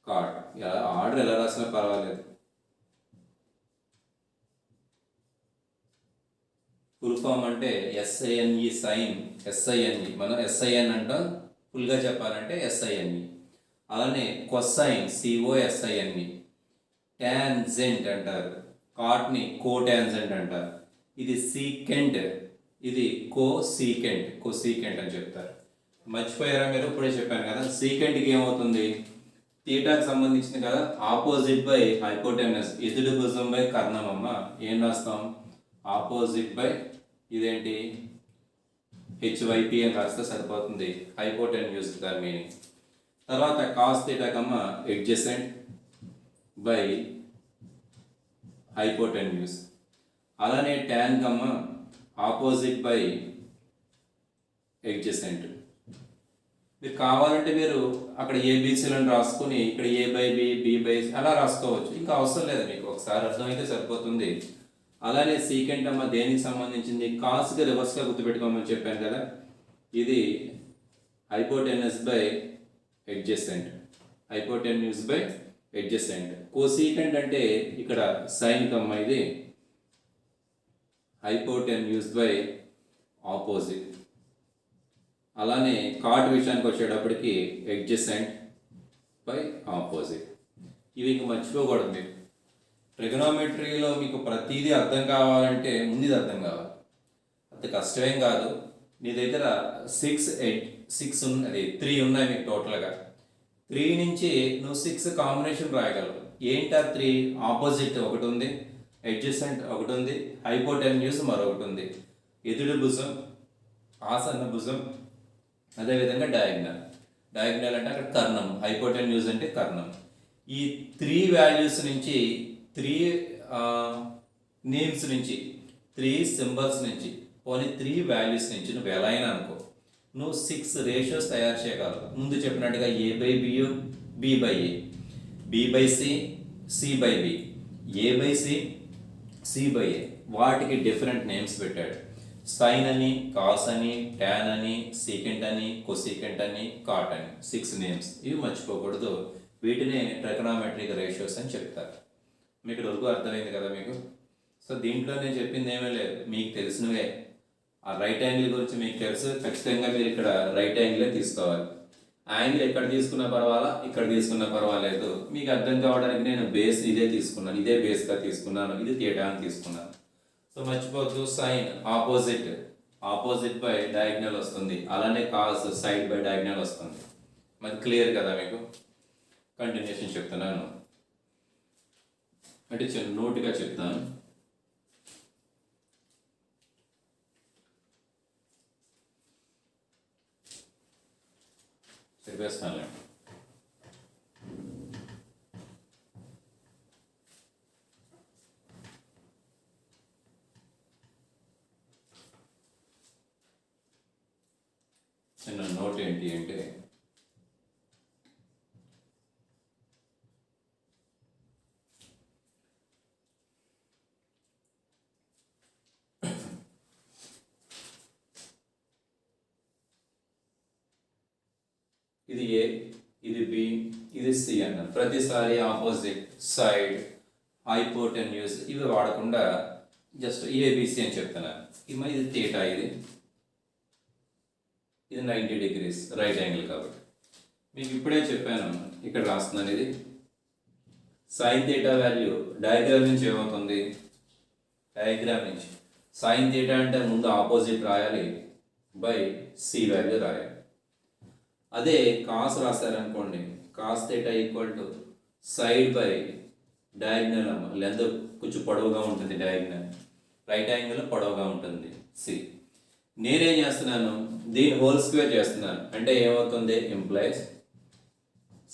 cot. Order ఎలా రాసినా పర్వాలేదు. ఫుల్ ఫామ్ అంటే ఎస్ఐఎన్ఈ సైన్, ఎస్ఐఎన్ఈ మనం ఎస్ఐఎన్ అంటాం, ఫుల్గా చెప్పాలంటే ఎస్ఐఎన్ఈ. అలానే కొసైన్, సిఓఎస్ఐఎన్ఈ. ట్యాన్జెంట్ అంటారు, కాట్ని కోటాన్జెంట్ అంటారు. ఇది సీకెంట్, ఇది కొసీకెంట్ అని చెప్తారు. మర్చిపోయారా మీరు, ఇప్పుడే చెప్పాను కదా. సీకెంట్కి ఏమవుతుంది, థీటాకి సంబంధించింది కదా, ఆపోజిట్ బై హైపోటెనస్, ఎదుడు భుజం బై కర్ణం. అమ్మ ఏం రాస్తాం, ఆపోజిట్ బై ఇదేంటి హెచ్వైపి అని రాస్తే సరిపోతుంది, హైపోటెన్యూస్ దాని మీనింగ్. తర్వాత కాస్ థీటాకమ్మ ఎడ్జెసెంట్ బై హైపోటెన్యూస్. అలానే tan Kamma opposite by adjacent. మీరు కావాలంటే మీరు అక్కడ ఏబిసిలను రాసుకుని ఇక్కడ ఏ బై బి బై అలా రాసుకోవచ్చు, ఇంకా అవసరం లేదు మీకు, ఒకసారి అర్థమైతే సరిపోతుంది. అలానే సీకెంట్ అమ్మ దేనికి సంబంధించింది, కాస్కి రివర్స్గా గుర్తుపెట్టుకోమని చెప్పాను కదా. ఇది hypotenuse by adjacent. Hypotenuse by adjacent. Cosecant అంటే ఇక్కడ సైన్ కమ్మ ఇది హైపోటెన్యూస్ బై ఆపోజిట్. అలానే కాట్ విషయానికి వచ్చేటప్పటికి అడ్జసెంట్ బై ఆపోజిట్. ఇవి ఇంక మర్చిపోకూడదు మీరు. ట్రిగనోమెట్రీలో మీకు ప్రతిదీ అర్థం కావాలంటే ముందు ఇది అర్థం కావాలి. అంత కష్టమేం కాదు. నీ దగ్గర 6 ఉన్నది 3 ఉన్నాయి మీకు టోటల్గా. 3 నుంచి నువ్వు 6 కాంబినేషన్ రాయగలవు. ఏంటా 3? ఆపోజిట్ ఒకటి ఉంది, అడ్జసెంట్ ఒకటి ఉంది, హైపోటెన్యూస్ మరొకటి ఉంది, ఎదురు భుజం, ఆసన్న భుజం, అదేవిధంగా డయాగ్నల్. డయాగ్నల్ అంటే అక్కడ కర్ణం, హైపోటెన్యూస్ అంటే కర్ణం. ఈ 3 వాల్యూస్ నుంచి 3 నేమ్స్ నుంచి 3 సింబల్స్ నుంచి పోనీ 3 వాల్యూస్ నుంచి నువ్వు ఎలా అయినా అనుకో నువ్వు 6 రేషియోస్ తయారు చేయగలవు. ముందు చెప్పినట్టుగా A/B, B/A, B/C, C/B, A/C, C/A. వాటికి డిఫరెంట్ నేమ్స్ పెట్టాడు. సైన్ అని, కాస్ అని, టాన్ అని, సీకెంట్ అని, కొసీకెంట్ అని, కాట్ అని 6 నేమ్స్. ఇవి మర్చిపోకూడదు. వీటినే ట్రిగనోమెట్రిక్ రేషియోస్ అని చెప్తారు. మీకు వరకు అర్థమైంది కదా మీకు. సో దీంట్లో నేను చెప్పింది ఏమీ లేదు, మీకు తెలిసినవే. ఆ రైట్ యాంగిల్ గురించి మీకు తెలుసు, ఖచ్చితంగా మీరు ఇక్కడ రైట్ యాంగిలే తీసుకోవాలి. యాంగిల్ ఎక్కడ తీసుకున్నా పర్వాలా, ఇక్కడ తీసుకున్నా పర్వాలేదు. మీకు అర్థం కావడానికి నేను బేస్ ఇదే తీసుకున్నాను, ఇదే బేస్గా తీసుకున్నాను, ఇది థీటా అని తీసుకున్నాను. సో మర్చిపోద్దు, సైన్ ఆపోజిట్ బై డయాగ్నల్ వస్తుంది, అలానే కాస్ సైడ్ బై డయాగ్నల్ వస్తుంది. మరి క్లియర్ కదా మీకు? కంటిన్యూషన్ చెప్తున్నాను అంటే చిన్న నోటుగా చెప్తాను. చెప్పేస్తాను. చిన్న నోట్ ఏంటి అంటే ఇది ఏ, ఇది బి, ఇది సి అన్నారు. ప్రతిసారి ఆపోజిట్, సైడ్, హైపోటెన్యూస్ ఇవి వాడకుండా జస్ట్ ఏబిసి అని చెప్తున్నాను. ఇది థీటా, ఇది 90 డిగ్రీస్ రైట్ యాంగిల్ కాబట్టి. మీకు ఇప్పుడే చెప్పాను, ఇక్కడ రాస్తున్నాను. ఇది సైన్ థీటా వాల్యూ డయాగ్రామ్ నుంచి ఏమవుతుంది? డయాగ్రామ్ నుంచి సైన్ థీటా అంటే ముందు ఆపోజిట్ రాయాలి బై సి వాల్యూ రాయాలి. అదే కాస్ రాశారనుకోండి, cos theta equal to side by diagonal. Length కొంచెం పొడవుగా ఉంటుంది డయాగ్నల్, రైట్ యాంగిల్ పొడవుగా ఉంటుంది సి. నేనేం చేస్తున్నాను, దీని హోల్ స్క్వేర్ చేస్తున్నాను. అంటే ఏమవుతుంది? Implies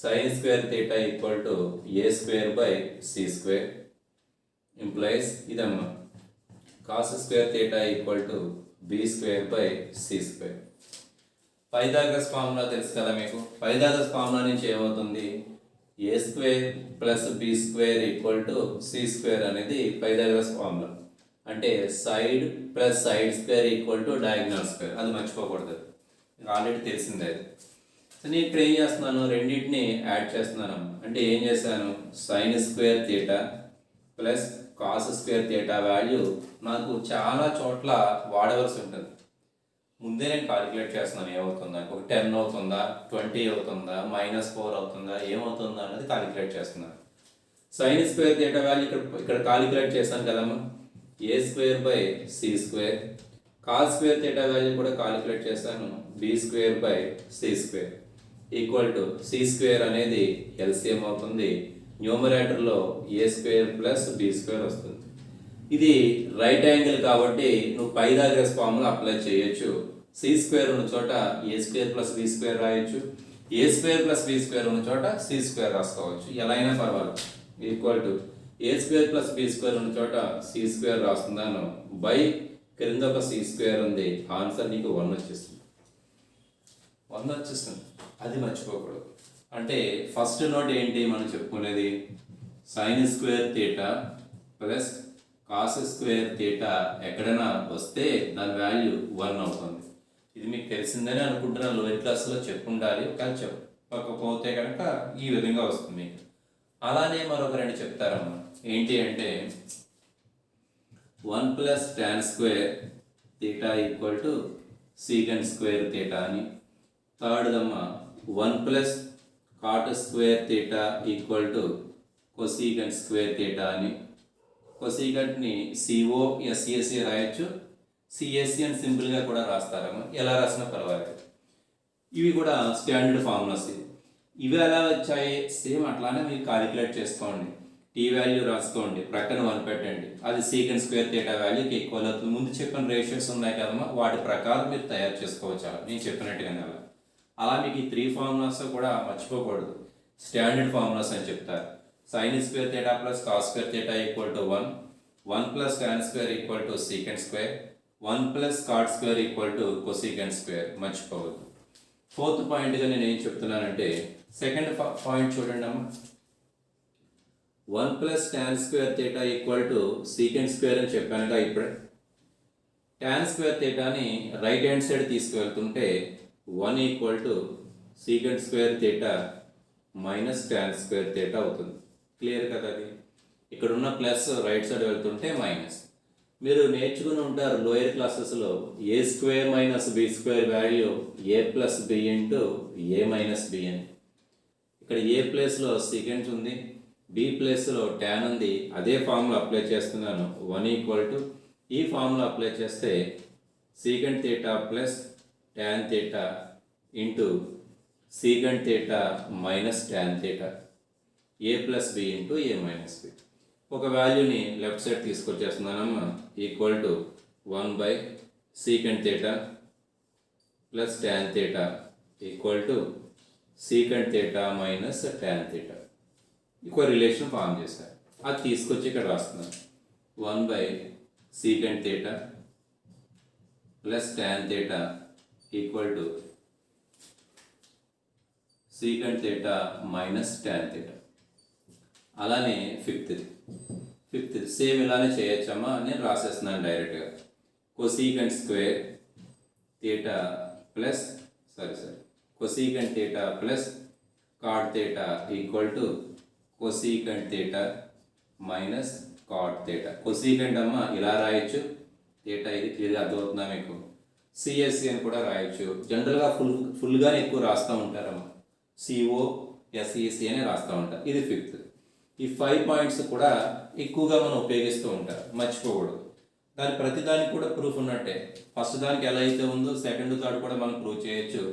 sine square theta equal to A square by C square. Implies ఇదమ్మా cos square theta equal to B square by C square. Pythagoras formula తెలుసు కదా మీకు. పైథాగరస్ ఫార్ములా నుంచి ఏమవుతుంది? A square plus B square equal to C square అనేది Pythagoras formula. అంటే side plus side square equal to diagonal square. అది మర్చిపోకూడదు, already తెలిసిందే అది. సో నేను ఇక్కడ ఏం చేస్తున్నాను, రెండింటిని యాడ్ చేస్తున్నాను. అంటే ఏం చేశాను, sign square theta plus cos square theta value నాకు చాలా చోట్ల వాడవలసి ఉంటుంది. ముందే నేను కాలిక్యులేట్ చేస్తున్నాను ఏమవుతుందా, ఒక 10 అవుతుందా, 20 అవుతుందా, -4 అవుతుందా, ఏమవుతుందా అనేది కాలిక్యులేట్ చేస్తున్నాను. సైన్ స్క్వేర్ థీటా వాల్యూ ఇక్కడ కాలిక్యులేట్ చేస్తాను కదమ్మా, A square by C square. Cos square theta value కూడా కాలిక్యులేట్ చేస్తాను, B square by C square equal to C square అనేది ఎల్సిఎం అవుతుంది. న్యూమరేటర్లో A square plus B square వస్తుంది. ఇది రైట్ యాంగిల్ కాబట్టి నువ్వు పైథాగరస్ ఫార్ములా అప్లై చేయొచ్చు. సి స్క్వేర్ ఉన్న చోట A square plus B square రాయొచ్చు, A square plus B square ఉన్న చోట సి స్క్వేర్ రాసుకోవచ్చు, ఎలా అయినా పర్వాలేదు. Equal to A square plus B square ఉన్న చోట సి స్క్వేర్ రాస్తున్నాను బై క్రింద ఒక సి స్క్వేర్ ఉంది. ఆన్సర్ నీకు 1 వచ్చేస్తుంది. 1 వచ్చేస్తుంది, అది మర్చిపోకూడదు. అంటే ఫస్ట్ నోట్ ఏంటి మనం చెప్పుకునేది, sign square theta plus cos square theta ఎక్కడైనా వస్తే దాని వాల్యూ 1 అవుతుంది. ఇది మీకు తెలిసిందని అనుకుంటున్నా, లోయర్ క్లాస్లో చెప్పుండాలి, కానీ పోతే కనుక ఈ విధంగా వస్తుంది మీకు. అలానే మరొక రెండు చెప్తారమ్మా. ఏంటి అంటే 1 plus tan square theta equal to secant square theta అని. థర్డ్దమ్మా 1 plus cot square theta equal to cosecant square theta అని. కొసీకెంట్ని COSEC రాయొచ్చు, CSC అని సింపుల్గా కూడా రాస్తారమ్మా. ఎలా రాసినా పర్వాలేదు. ఇవి కూడా స్టాండర్డ్ ఫార్ములాస్. ఇవి ఎలా వచ్చాయి సేమ్ అట్లానే మీరు కాలిక్యులేట్ చేసుకోండి. టీ వాల్యూ రాసుకోండి, ప్రక్కన 1 పెట్టండి, అది సీకెండ్ స్క్వేర్ తీటా వాల్యూకి ఈక్వల్ అవుతుంది. ముందు చెప్పిన రేషియోస్ ఉన్నాయి కదమ్మా, వాటి ప్రకారం మీరు తయారు చేసుకోవచ్చు. నేను చెప్పినట్టుగానే అలా మీకు ఈ 3 ఫార్ములాస్ కూడా మర్చిపోకూడదు. స్టాండర్డ్ ఫార్ములాస్ అని చెప్తారు. Sine square theta plus cos square theta equal to 1, 1 plus tan square equal to secant square, 1 plus cot square equal to cosecant square. మర్చిపోవద్దు. ఫోర్త్ పాయింట్గా నేను ఏం చెప్తున్నానంటే సెకండ్ పాయింట్ చూడండి అమ్మా. 1 plus tan square theta equal to secant square అని చెప్పానుగా ఇప్పుడే. tan స్క్వేర్ తీటాని రైట్ హ్యాండ్ సైడ్ తీసుకువెళ్తుంటే 1 equal to secant square theta minus tan square theta అవుతుంది. క్లియర్ కదా అది? ఇక్కడ ఉన్న ప్లస్ రైట్ సైడ్ వెళ్తుంటే మైనస్. మీరు నేర్చుకుని ఉంటారు లోయర్ క్లాసెస్లో A square minus B square value A plus B into A minus B అని. ఇక్కడ ఏ ప్లేస్లో సీకెండ్ ఉంది, బి ప్లేస్లో ట్యాన్ ఉంది. అదే ఫార్ములా అప్లై చేస్తున్నాను. 1 ఈక్వల్ టు ఈ ఫార్ములా అప్లై చేస్తే secant theta plus tan theta into secant theta minus tan theta A plus B into A minus B. ఒక వాల్యూని లెఫ్ట్ సైడ్ తీసుకొచ్చేస్తున్నానమ్మా. Equal to 1 by secant theta plus tan theta equal to secant theta minus tan theta. ఇంకో relation form చేశారు, అది తీసుకొచ్చి ఇక్కడ రాస్తున్నాను. 1 by secant theta plus tan theta equal to secant theta minus tan theta. అలానే fifth same ఇలానే చేయొచ్చమ్మా. నేను రాసేస్తున్నాను డైరెక్ట్గా. Cosecant square theta plus cosecant theta plus cot theta equal to cosecant theta minus cot theta. Cosecant అమ్మ ఇలా రాయొచ్చు, theta ఇది క్లియర్గా అర్థమవుతుందా మీకు? CSC అని కూడా రాయొచ్చు. జనరల్గా ఫుల్గానే ఎక్కువ రాస్తూ ఉంటారమ్మా. COSEC అని రాస్తూ ఉంటారు. ఇది ఫిఫ్త్. ఈ 5 పాయింట్స్ కూడా ఎక్కువగా మనం ఉపయోగిస్తూ ఉంటారు, మర్చిపోకూడదు. ప్రతిదానికి కూడా ప్రూఫ్ ఉన్నట్టే. ఫస్ట్ దానికి ఎలా అయితే ఉందో సెకండ్ థర్డ్ కూడా మనం ప్రూవ్ చేయొచ్చు.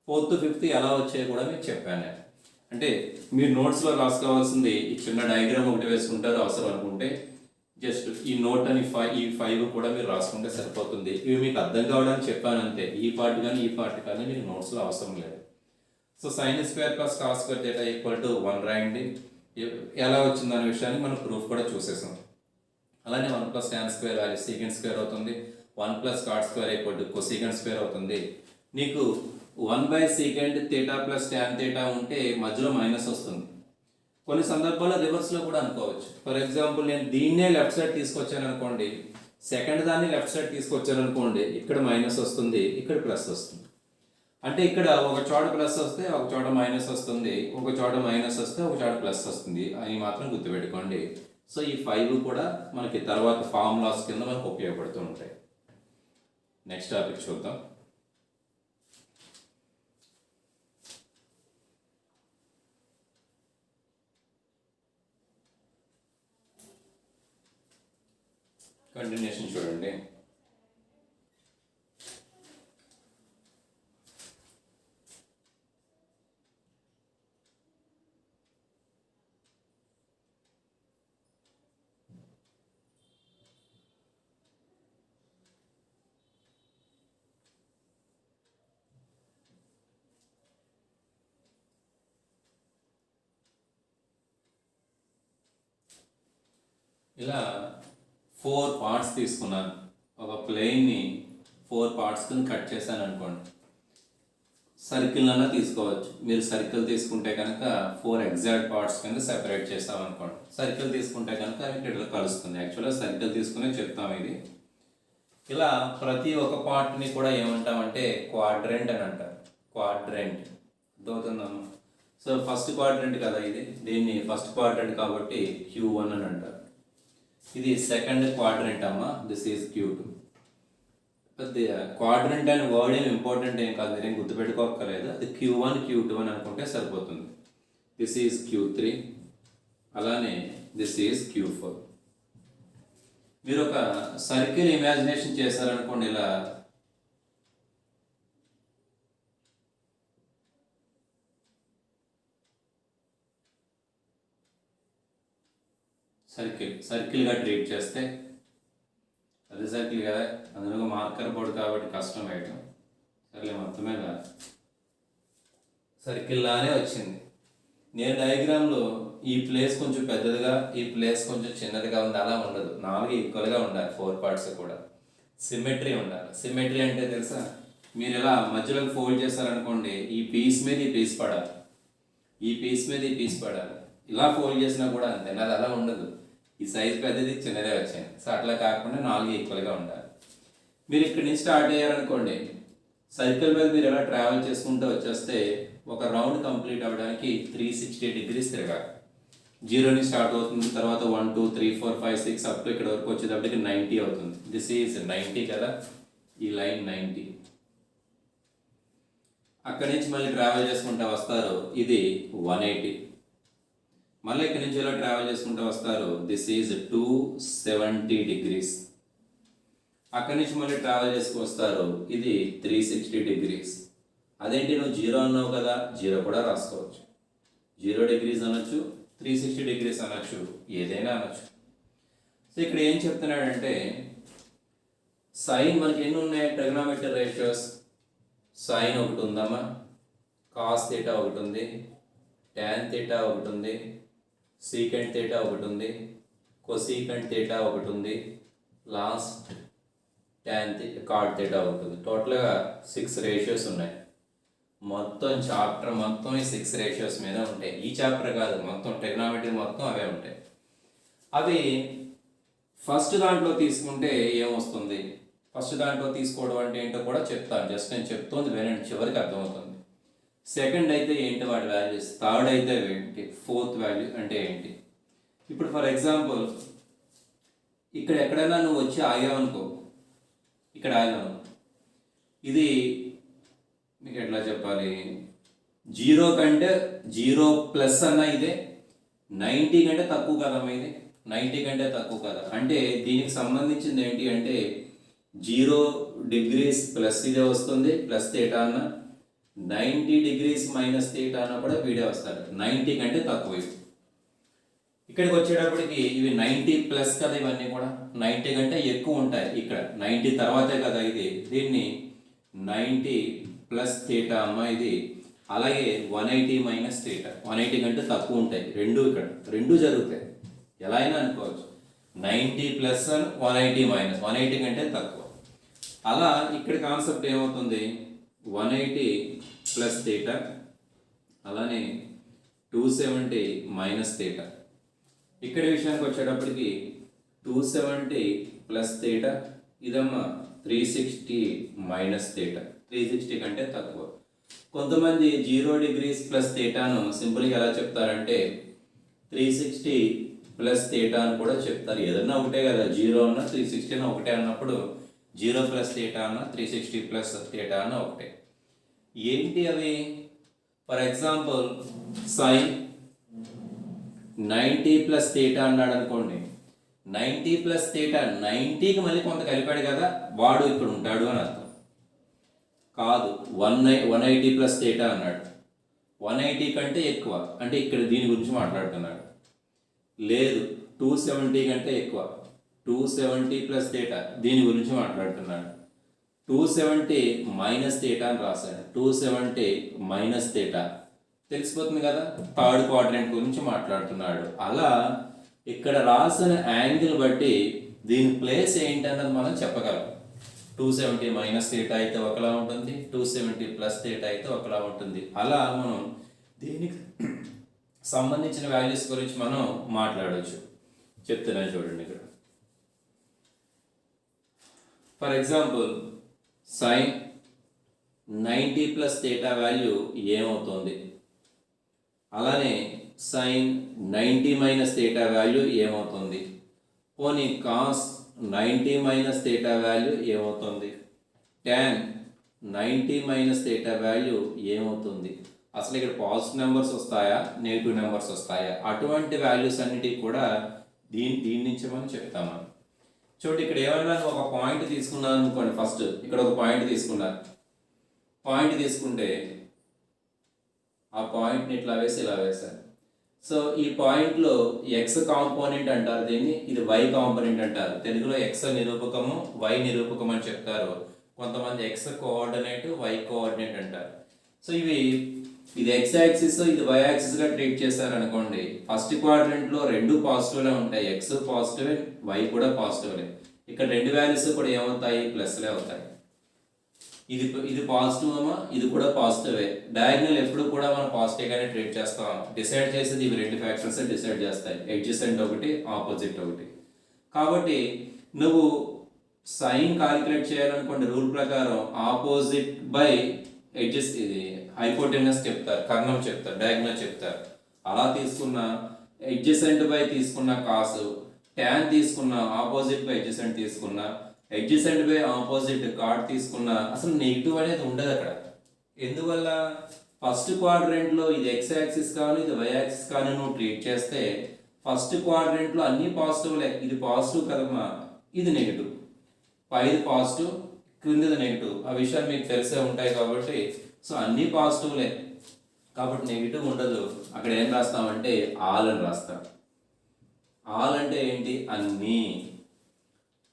4th 5th ఎలా వచ్చాయో కూడా మీకు చెప్పాను. అంటే మీరు నోట్స్లో రాసుకోవాల్సింది ఈ చిన్న డయాగ్రామ్ ఒకటి వేసుకుంటారు అవసరం అనుకుంటే. జస్ట్ ఈ నోట్ అని ఈ 5 కూడా మీరు రాసుకుంటే సరిపోతుంది. ఇవి మీకు అర్థం కావడానికి చెప్పాను అంతే. ఈ పార్ట్ కానీ ఈ పార్ట్ కానీ మీకు నోట్స్లో అవసరం లేదు. So sine square plus cos square theta equal to 1 రాయండి. ఎలా వచ్చిందనే విషయాన్ని మనం ప్రూఫ్ కూడా చూసేసాం. అలానే 1 plus tan square value secant square అవుతుంది. 1 plus cot square equal to cosecant square అవుతుంది. నీకు 1 by secant theta plus tan theta ఉంటే మధ్యలో మైనస్ వస్తుంది. కొన్ని సందర్భాల్లో రివర్స్లో కూడా అనుకోవచ్చు. ఫర్ ఎగ్జాంపుల్ నేను దీన్నే లెఫ్ట్ సైడ్ తీసుకొచ్చాను అనుకోండి, సెకండ్ దాన్ని లెఫ్ట్ సైడ్ తీసుకొచ్చాను అనుకోండి, ఇక్కడ మైనస్ వస్తుంది, ఇక్కడ ప్లస్ వస్తుంది. అంటే ఇక్కడ ఒక చోట ప్లస్ వస్తే ఒక చోట మైనస్ వస్తుంది, ఒక చోట మైనస్ వస్తే ఒక చోట ప్లస్ వస్తుంది. అని మాత్రం గుర్తుపెట్టుకోండి. సో ఈ 5 కూడా మనకి తర్వాత ఫార్ములాస్ కింద మనకు ఉపయోగపడుతూ ఉంటాయి. నెక్స్ట్ టాపిక్ చూద్దాం. కంటిన్యూషన్ చూడండి. ఇలా 4 పార్ట్స్ తీసుకున్నాను. ఒక ప్లేన్ని 4 పార్ట్స్ కింద కట్ చేశాను అనుకోండి. సర్కిల్ అన్నా తీసుకోవచ్చు. మీరు సర్కిల్ తీసుకుంటే కనుక 4 ఎగ్జాక్ట్ పార్ట్స్ కింద సెపరేట్ చేస్తామనుకోండి. సర్కిల్ తీసుకుంటే కనుక ఇక్కడ కలుస్తుంది. యాక్చువల్గా సర్కిల్ తీసుకునే చెప్తాం ఇది. ఇలా ప్రతి ఒక్క పార్ట్ని కూడా ఏమంటామంటే క్వాడ్రెంట్ అని అంటారు. క్వాడ్రెంట్ అర్థమవుతుందమ్మా. సో ఫస్ట్ క్వాడ్రంట్ కదా ఇది, దీన్ని ఫస్ట్ క్వాడ్రంట్ కాబట్టి Q1 అని అంటారు. ఇది సెకండ్ క్వాడ్రంట్ అమ్మ, దిస్ ఈజ్ Q2. క్వాడ్రంట్ అనే వర్డ్ ఏం ఇంపార్టెంట్ ఏం కాదు, మీరేం గుర్తుపెట్టుకోక్కర్లేదు. అది Q1 Q2 అని అనుకుంటే సరిపోతుంది. దిస్ ఈజ్ Q3, అలానే దిస్ ఈజ్ Q4. మీరు ఒక సర్కిల్ ఇమాజినేషన్ చేశారనుకోండి, ఇలా సర్కిల్గా ట్రీట్ చేస్తే, అదే సర్కిల్ కదా, అందులో మార్కర్ బోర్డు కాబట్టి కష్టం వేయటం. సర్లే, మొత్తం మీద సర్కిల్లానే వచ్చింది. నేను డయాగ్రామ్లో ఈ ప్లేస్ కొంచెం పెద్దదిగా, ఈ ప్లేస్ కొంచెం చిన్నదిగా ఉంది, అలా ఉండదు. 4 ఈక్వల్గా ఉండాలి, 4 పార్ట్స్ కూడా సిమెట్రీ ఉండాలి. సిమెట్రీ అంటే తెలుసా, మీరు ఇలా మధ్యలో ఫోల్డ్ చేస్తారనుకోండి, ఈ పీస్ మీద ఈ పీస్ పడాలి, ఈ పీస్ మీద ఈ పీస్ పడాలి. ఇలా ఫోల్డ్ చేసినా కూడా అంతే, నాది అలా ఉండదు. ఈ సైజ్ పెద్దది చిన్నదే వచ్చింది. సో అట్లా కాకుండా 4 ఈక్వల్గా ఉండాలి. మీరు ఇక్కడి నుంచి స్టార్ట్ అయ్యారనుకోండి, సర్కిల్ మీద మీరు ఎలా ట్రావెల్ చేసుకుంటూ వచ్చేస్తే ఒక రౌండ్ కంప్లీట్ అవ్వడానికి 360 డిగ్రీస్ తిరగాలి. 0 నుంచి స్టార్ట్ అవుతుంది, తర్వాత 1 2 3 4 5 6 అప్ ఇక్కడ వరకు వచ్చేటప్పటికి 90 అవుతుంది. దిస్ ఈజ్ 90 కదా, ఈ లైన్ 90. అక్కడి నుంచి మళ్ళీ ట్రావెల్ చేసుకుంటూ వస్తారు, ఇది 180. మళ్ళీ ఇక్కడి నుంచి ఎలా ట్రావెల్ చేసుకుంటూ వస్తారు, దిస్ ఈజ్ 270 డిగ్రీస్. అక్కడి నుంచి మళ్ళీ ట్రావెల్ చేసుకు వస్తారు, ఇది 360 డిగ్రీస్. అదేంటి నువ్వు 0 అన్నావు కదా, 0 కూడా రాసుకోవచ్చు. 0 డిగ్రీస్ అనొచ్చు, 360 డిగ్రీస్ అనొచ్చు, ఏదైనా అనొచ్చు. సో ఇక్కడ ఏం చెప్తున్నాడంటే, సైన్ మనకి ఎన్ని ఉన్నాయి, ట్రిగ్నోమెట్రీ రేషియోస్. సైన్ ఒకటి ఉందమ్మా, కాస్ థీటా ఒకటి ఉంది, టాన్ థీటా ఒకటి ఉంది, సీకెంట్ థీటా ఒకటి ఉంది, కొసీకెంట్ థీటా ఒకటి ఉంది, లాస్ట్ టాన్ కాట్ థీటా ఒకటి ఉంది. టోటల్గా 6 రేషియోస్ ఉన్నాయి. మొత్తం చాప్టర్ మొత్తం ఈ 6 రేషియోస్ మీద ఉంటాయి. ఈ చాప్టర్ కాదు, మొత్తం ట్రిగ్నోమెట్రీ మొత్తం అవే ఉంటాయి. అవి ఫస్ట్ దాంట్లో తీసుకుంటే ఏమొస్తుంది, ఫస్ట్ దాంట్లో తీసుకోవడం అంటే ఏంటో కూడా చెప్తాను. జస్ట్ నేను చెప్తుంది వినండి, చివరికి అర్థమవుతుంది. సెకండ్ అయితే ఏంటి వాటి వాల్యూస్, థర్డ్ అయితే ఏంటి, ఫోర్త్ వాల్యూ అంటే ఏంటి. ఇప్పుడు ఫర్ ఎగ్జాంపుల్ ఇక్కడ ఎక్కడైనా నువ్వు వచ్చి ఆగావనుకో, ఇక్కడ ఆగాను, ఇది మీకు ఎట్లా చెప్పాలి, 0 కంటే 0 ప్లస్ అన్న ఇదే, 90 కంటే తక్కువ కదమ్మా ఇది, 90 కంటే తక్కువ కదా. అంటే దీనికి సంబంధించింది ఏంటి అంటే 0 డిగ్రీస్ ప్లస్ ఇదే వస్తుంది, ప్లస్ థీటా అన్న, 90 డిగ్రీస్ మైనస్ థీటా అన్న కూడా వీడే వస్తాడు. 90 కంటే తక్కువ. ఇక్కడికి వచ్చేటప్పటికి ఇవి 90 ప్లస్ కదా, ఇవన్నీ కూడా 90 కంటే ఎక్కువ ఉంటాయి. ఇక్కడ 90 తర్వాతే కదా ఇది, దీన్ని 90 ప్లస్ థీటా అమ్మ ఇది. అలాగే 180 మైనస్ థీటా, 180 కంటే తక్కువ ఉంటాయి. రెండు ఇక్కడ రెండు జరుగుతాయి, ఎలా అయినా అనుకోవచ్చు. 90 ప్లస్ 180 మైనస్, 180 కంటే తక్కువ. అలా ఇక్కడ కాన్సెప్ట్ ఏమవుతుంది, 180 ప్లస్ థీటా, అలానే 270 మైనస్ థీటా. ఇక్కడ విషయానికి వచ్చేటప్పటికి 270 ప్లస్ థీటా, ఇదమ్మా 360 మైనస్ థీటా, 360 కంటే తక్కువ. కొంతమంది 0 డిగ్రీస్ ప్లస్ థీటాను సింపుల్గా ఎలా చెప్తారంటే 360 ప్లస్ థీటా అని కూడా చెప్తారు. ఏదన్నా ఒకటే కదా, 0 అన్న 360 అన్న ఒకటే అన్నప్పుడు 0 ప్లస్ థీటా అన్న 360 ప్లస్ థీటా అన్న ఒకటే. ఏంటి అవి, for example sine 90 plus theta అన్నాడు అనుకోండి, 90 ప్లస్ థీటా 90కి మళ్ళీ కొంత కలిపాడు కదా, వాడు ఇక్కడ ఉంటాడు అని అర్థం కాదు. 180 ప్లస్ థీటా అన్నాడు, 180 కంటే ఎక్కువ అంటే ఇక్కడ దీని గురించి మాట్లాడుతున్నాడు. లేదు 270 కంటే ఎక్కువ, 270 ప్లస్ థీటా దీని గురించి మాట్లాడుతున్నాడు. 270 మైనస్ థీటా అని రాశాడు, 270 మైనస్ థీటా తెలిసిపోతుంది కదా, థర్డ్ క్వాడ్రంట్ గురించి మాట్లాడుతున్నాడు. అలా ఇక్కడ రాసిన యాంగిల్ బట్టి దీని ప్లేస్ ఏంటన్నది మనం చెప్పగలం. 270 మైనస్ థీటా అయితే ఒకలా ఉంటుంది, 270 ప్లస్ థీటా అయితే ఒకలా ఉంటుంది. అలా మనం దీనికి సంబంధించిన వాల్యూస్ గురించి మనం మాట్లాడవచ్చు. చెప్తున్నా చూడండి ఇక్కడ. For example sine 90 plus theta value ఏమవుతుంది, అలానే సైన్ 90 మైనస్ థీటా వాల్యూ ఏమవుతుంది? పోనీ కాస్ 90 మైనస్ థీటా వాల్యూ ఏమవుతుంది? tan 90 మైనస్ థీటా వాల్యూ ఏమవుతుంది? అసలు ఇక్కడ పాజిటివ్ నెంబర్స్ వస్తాయా, నెగిటివ్ నెంబర్స్ వస్తాయా? అటువంటి వాల్యూస్ అన్నిటికి కూడా దీని నుంచి మనం చెప్తాము. చూడండి, ఇక్కడ ఏమన్నా ఒక పాయింట్ తీసుకున్నాను అనుకోండి. ఫస్ట్ ఇక్కడ ఒక పాయింట్ తీసుకున్నారు. పాయింట్ తీసుకుంటే ఆ పాయింట్ని ఇట్లా వేసి ఇలా వేశారు. సో ఈ పాయింట్లో ఎక్స్ కాంపోనెంట్ అంటారు దీన్ని, ఇది వై కాంపోనెంట్ అంటారు. తెలుగులో ఎక్స్ నిరూపకము, వై నిరూపకం అని చెప్తారు. కొంతమంది ఎక్స్ కోఆర్డినేట్, వై కోఆర్డినేట్ అంటారు. సో ఇది ఎక్స్ యాక్సిస్, ఇది వై యాక్సిస్గా ట్రీట్ చేశారు అనుకోండి. ఫస్ట్ క్వాడ్రంట్లో రెండు పాజిటివ్లే ఉంటాయి, ఎక్స్ పాజిటివ్, వై కూడా పాజిటివ్లే. ఇక్కడ రెండు వాల్యూస్ కూడా ఏమవుతాయి? ప్లస్లే అవుతాయి. ఇది పాజిటివ్ అమ్మా, ఇది కూడా పాజిటివే. డయాగ్నల్ ఎప్పుడు కూడా మనం పాజిటివ్గానే ట్రీట్ చేస్తాం. డిసైడ్ చేసేది ఇవి రెండు ఫ్యాక్టర్స్ డిసైడ్ చేస్తాయి, ఎడ్జసెంట్ ఒకటి, ఆపోజిట్ ఒకటి. కాబట్టి నువ్వు సైన్ కాలిక్యులేట్ చేయాలనుకోండి, రూల్ ప్రకారం ఆపోజిట్ బై ఎడ్జెస్, ఇది హైపోటెనస్ చెప్తారు, కర్ణం చెప్తారు, డయాగ్నల్ చెప్తారు. అలా తీసుకున్న ఎడ్జసెంట్ బై తీసుకున్న కాసు, ట్యాన్ తీసుకున్న ఆపోజిట్ బై ఎడ్జసెంట్ తీసుకున్న, ఎడ్జసెంట్ బై ఆపోజిట్ కార్డ్ తీసుకున్న, అసలు నెగిటివ్ అనేది ఉండదు అక్కడ. ఎందువల్ల? ఫస్ట్ క్వాడ్రెంట్లో ఇది ఎక్స్ యాక్సిస్ కానీ ఇది వై యాక్సిస్ కానీ నువ్వు ట్రీట్ చేస్తే ఫస్ట్ క్వాడ్రెంట్లో అన్ని పాజిటివ్లే. ఇది పాజిటివ్ కదమ్మా, ఇది నెగిటివ్. పైది పాజిటివ్, క్రిందిది నెగిటివ్. ఆ విషయాలు మీకు తెలిసే ఉంటాయి కాబట్టి సో అన్ని పాజిటివ్లే కాబట్టి నెగిటివ్ ఉండదు. అక్కడ ఏం రాస్తామంటే ఆల్ అని రాస్తాం. ఆల్ అంటే ఏంటి? అన్నీ.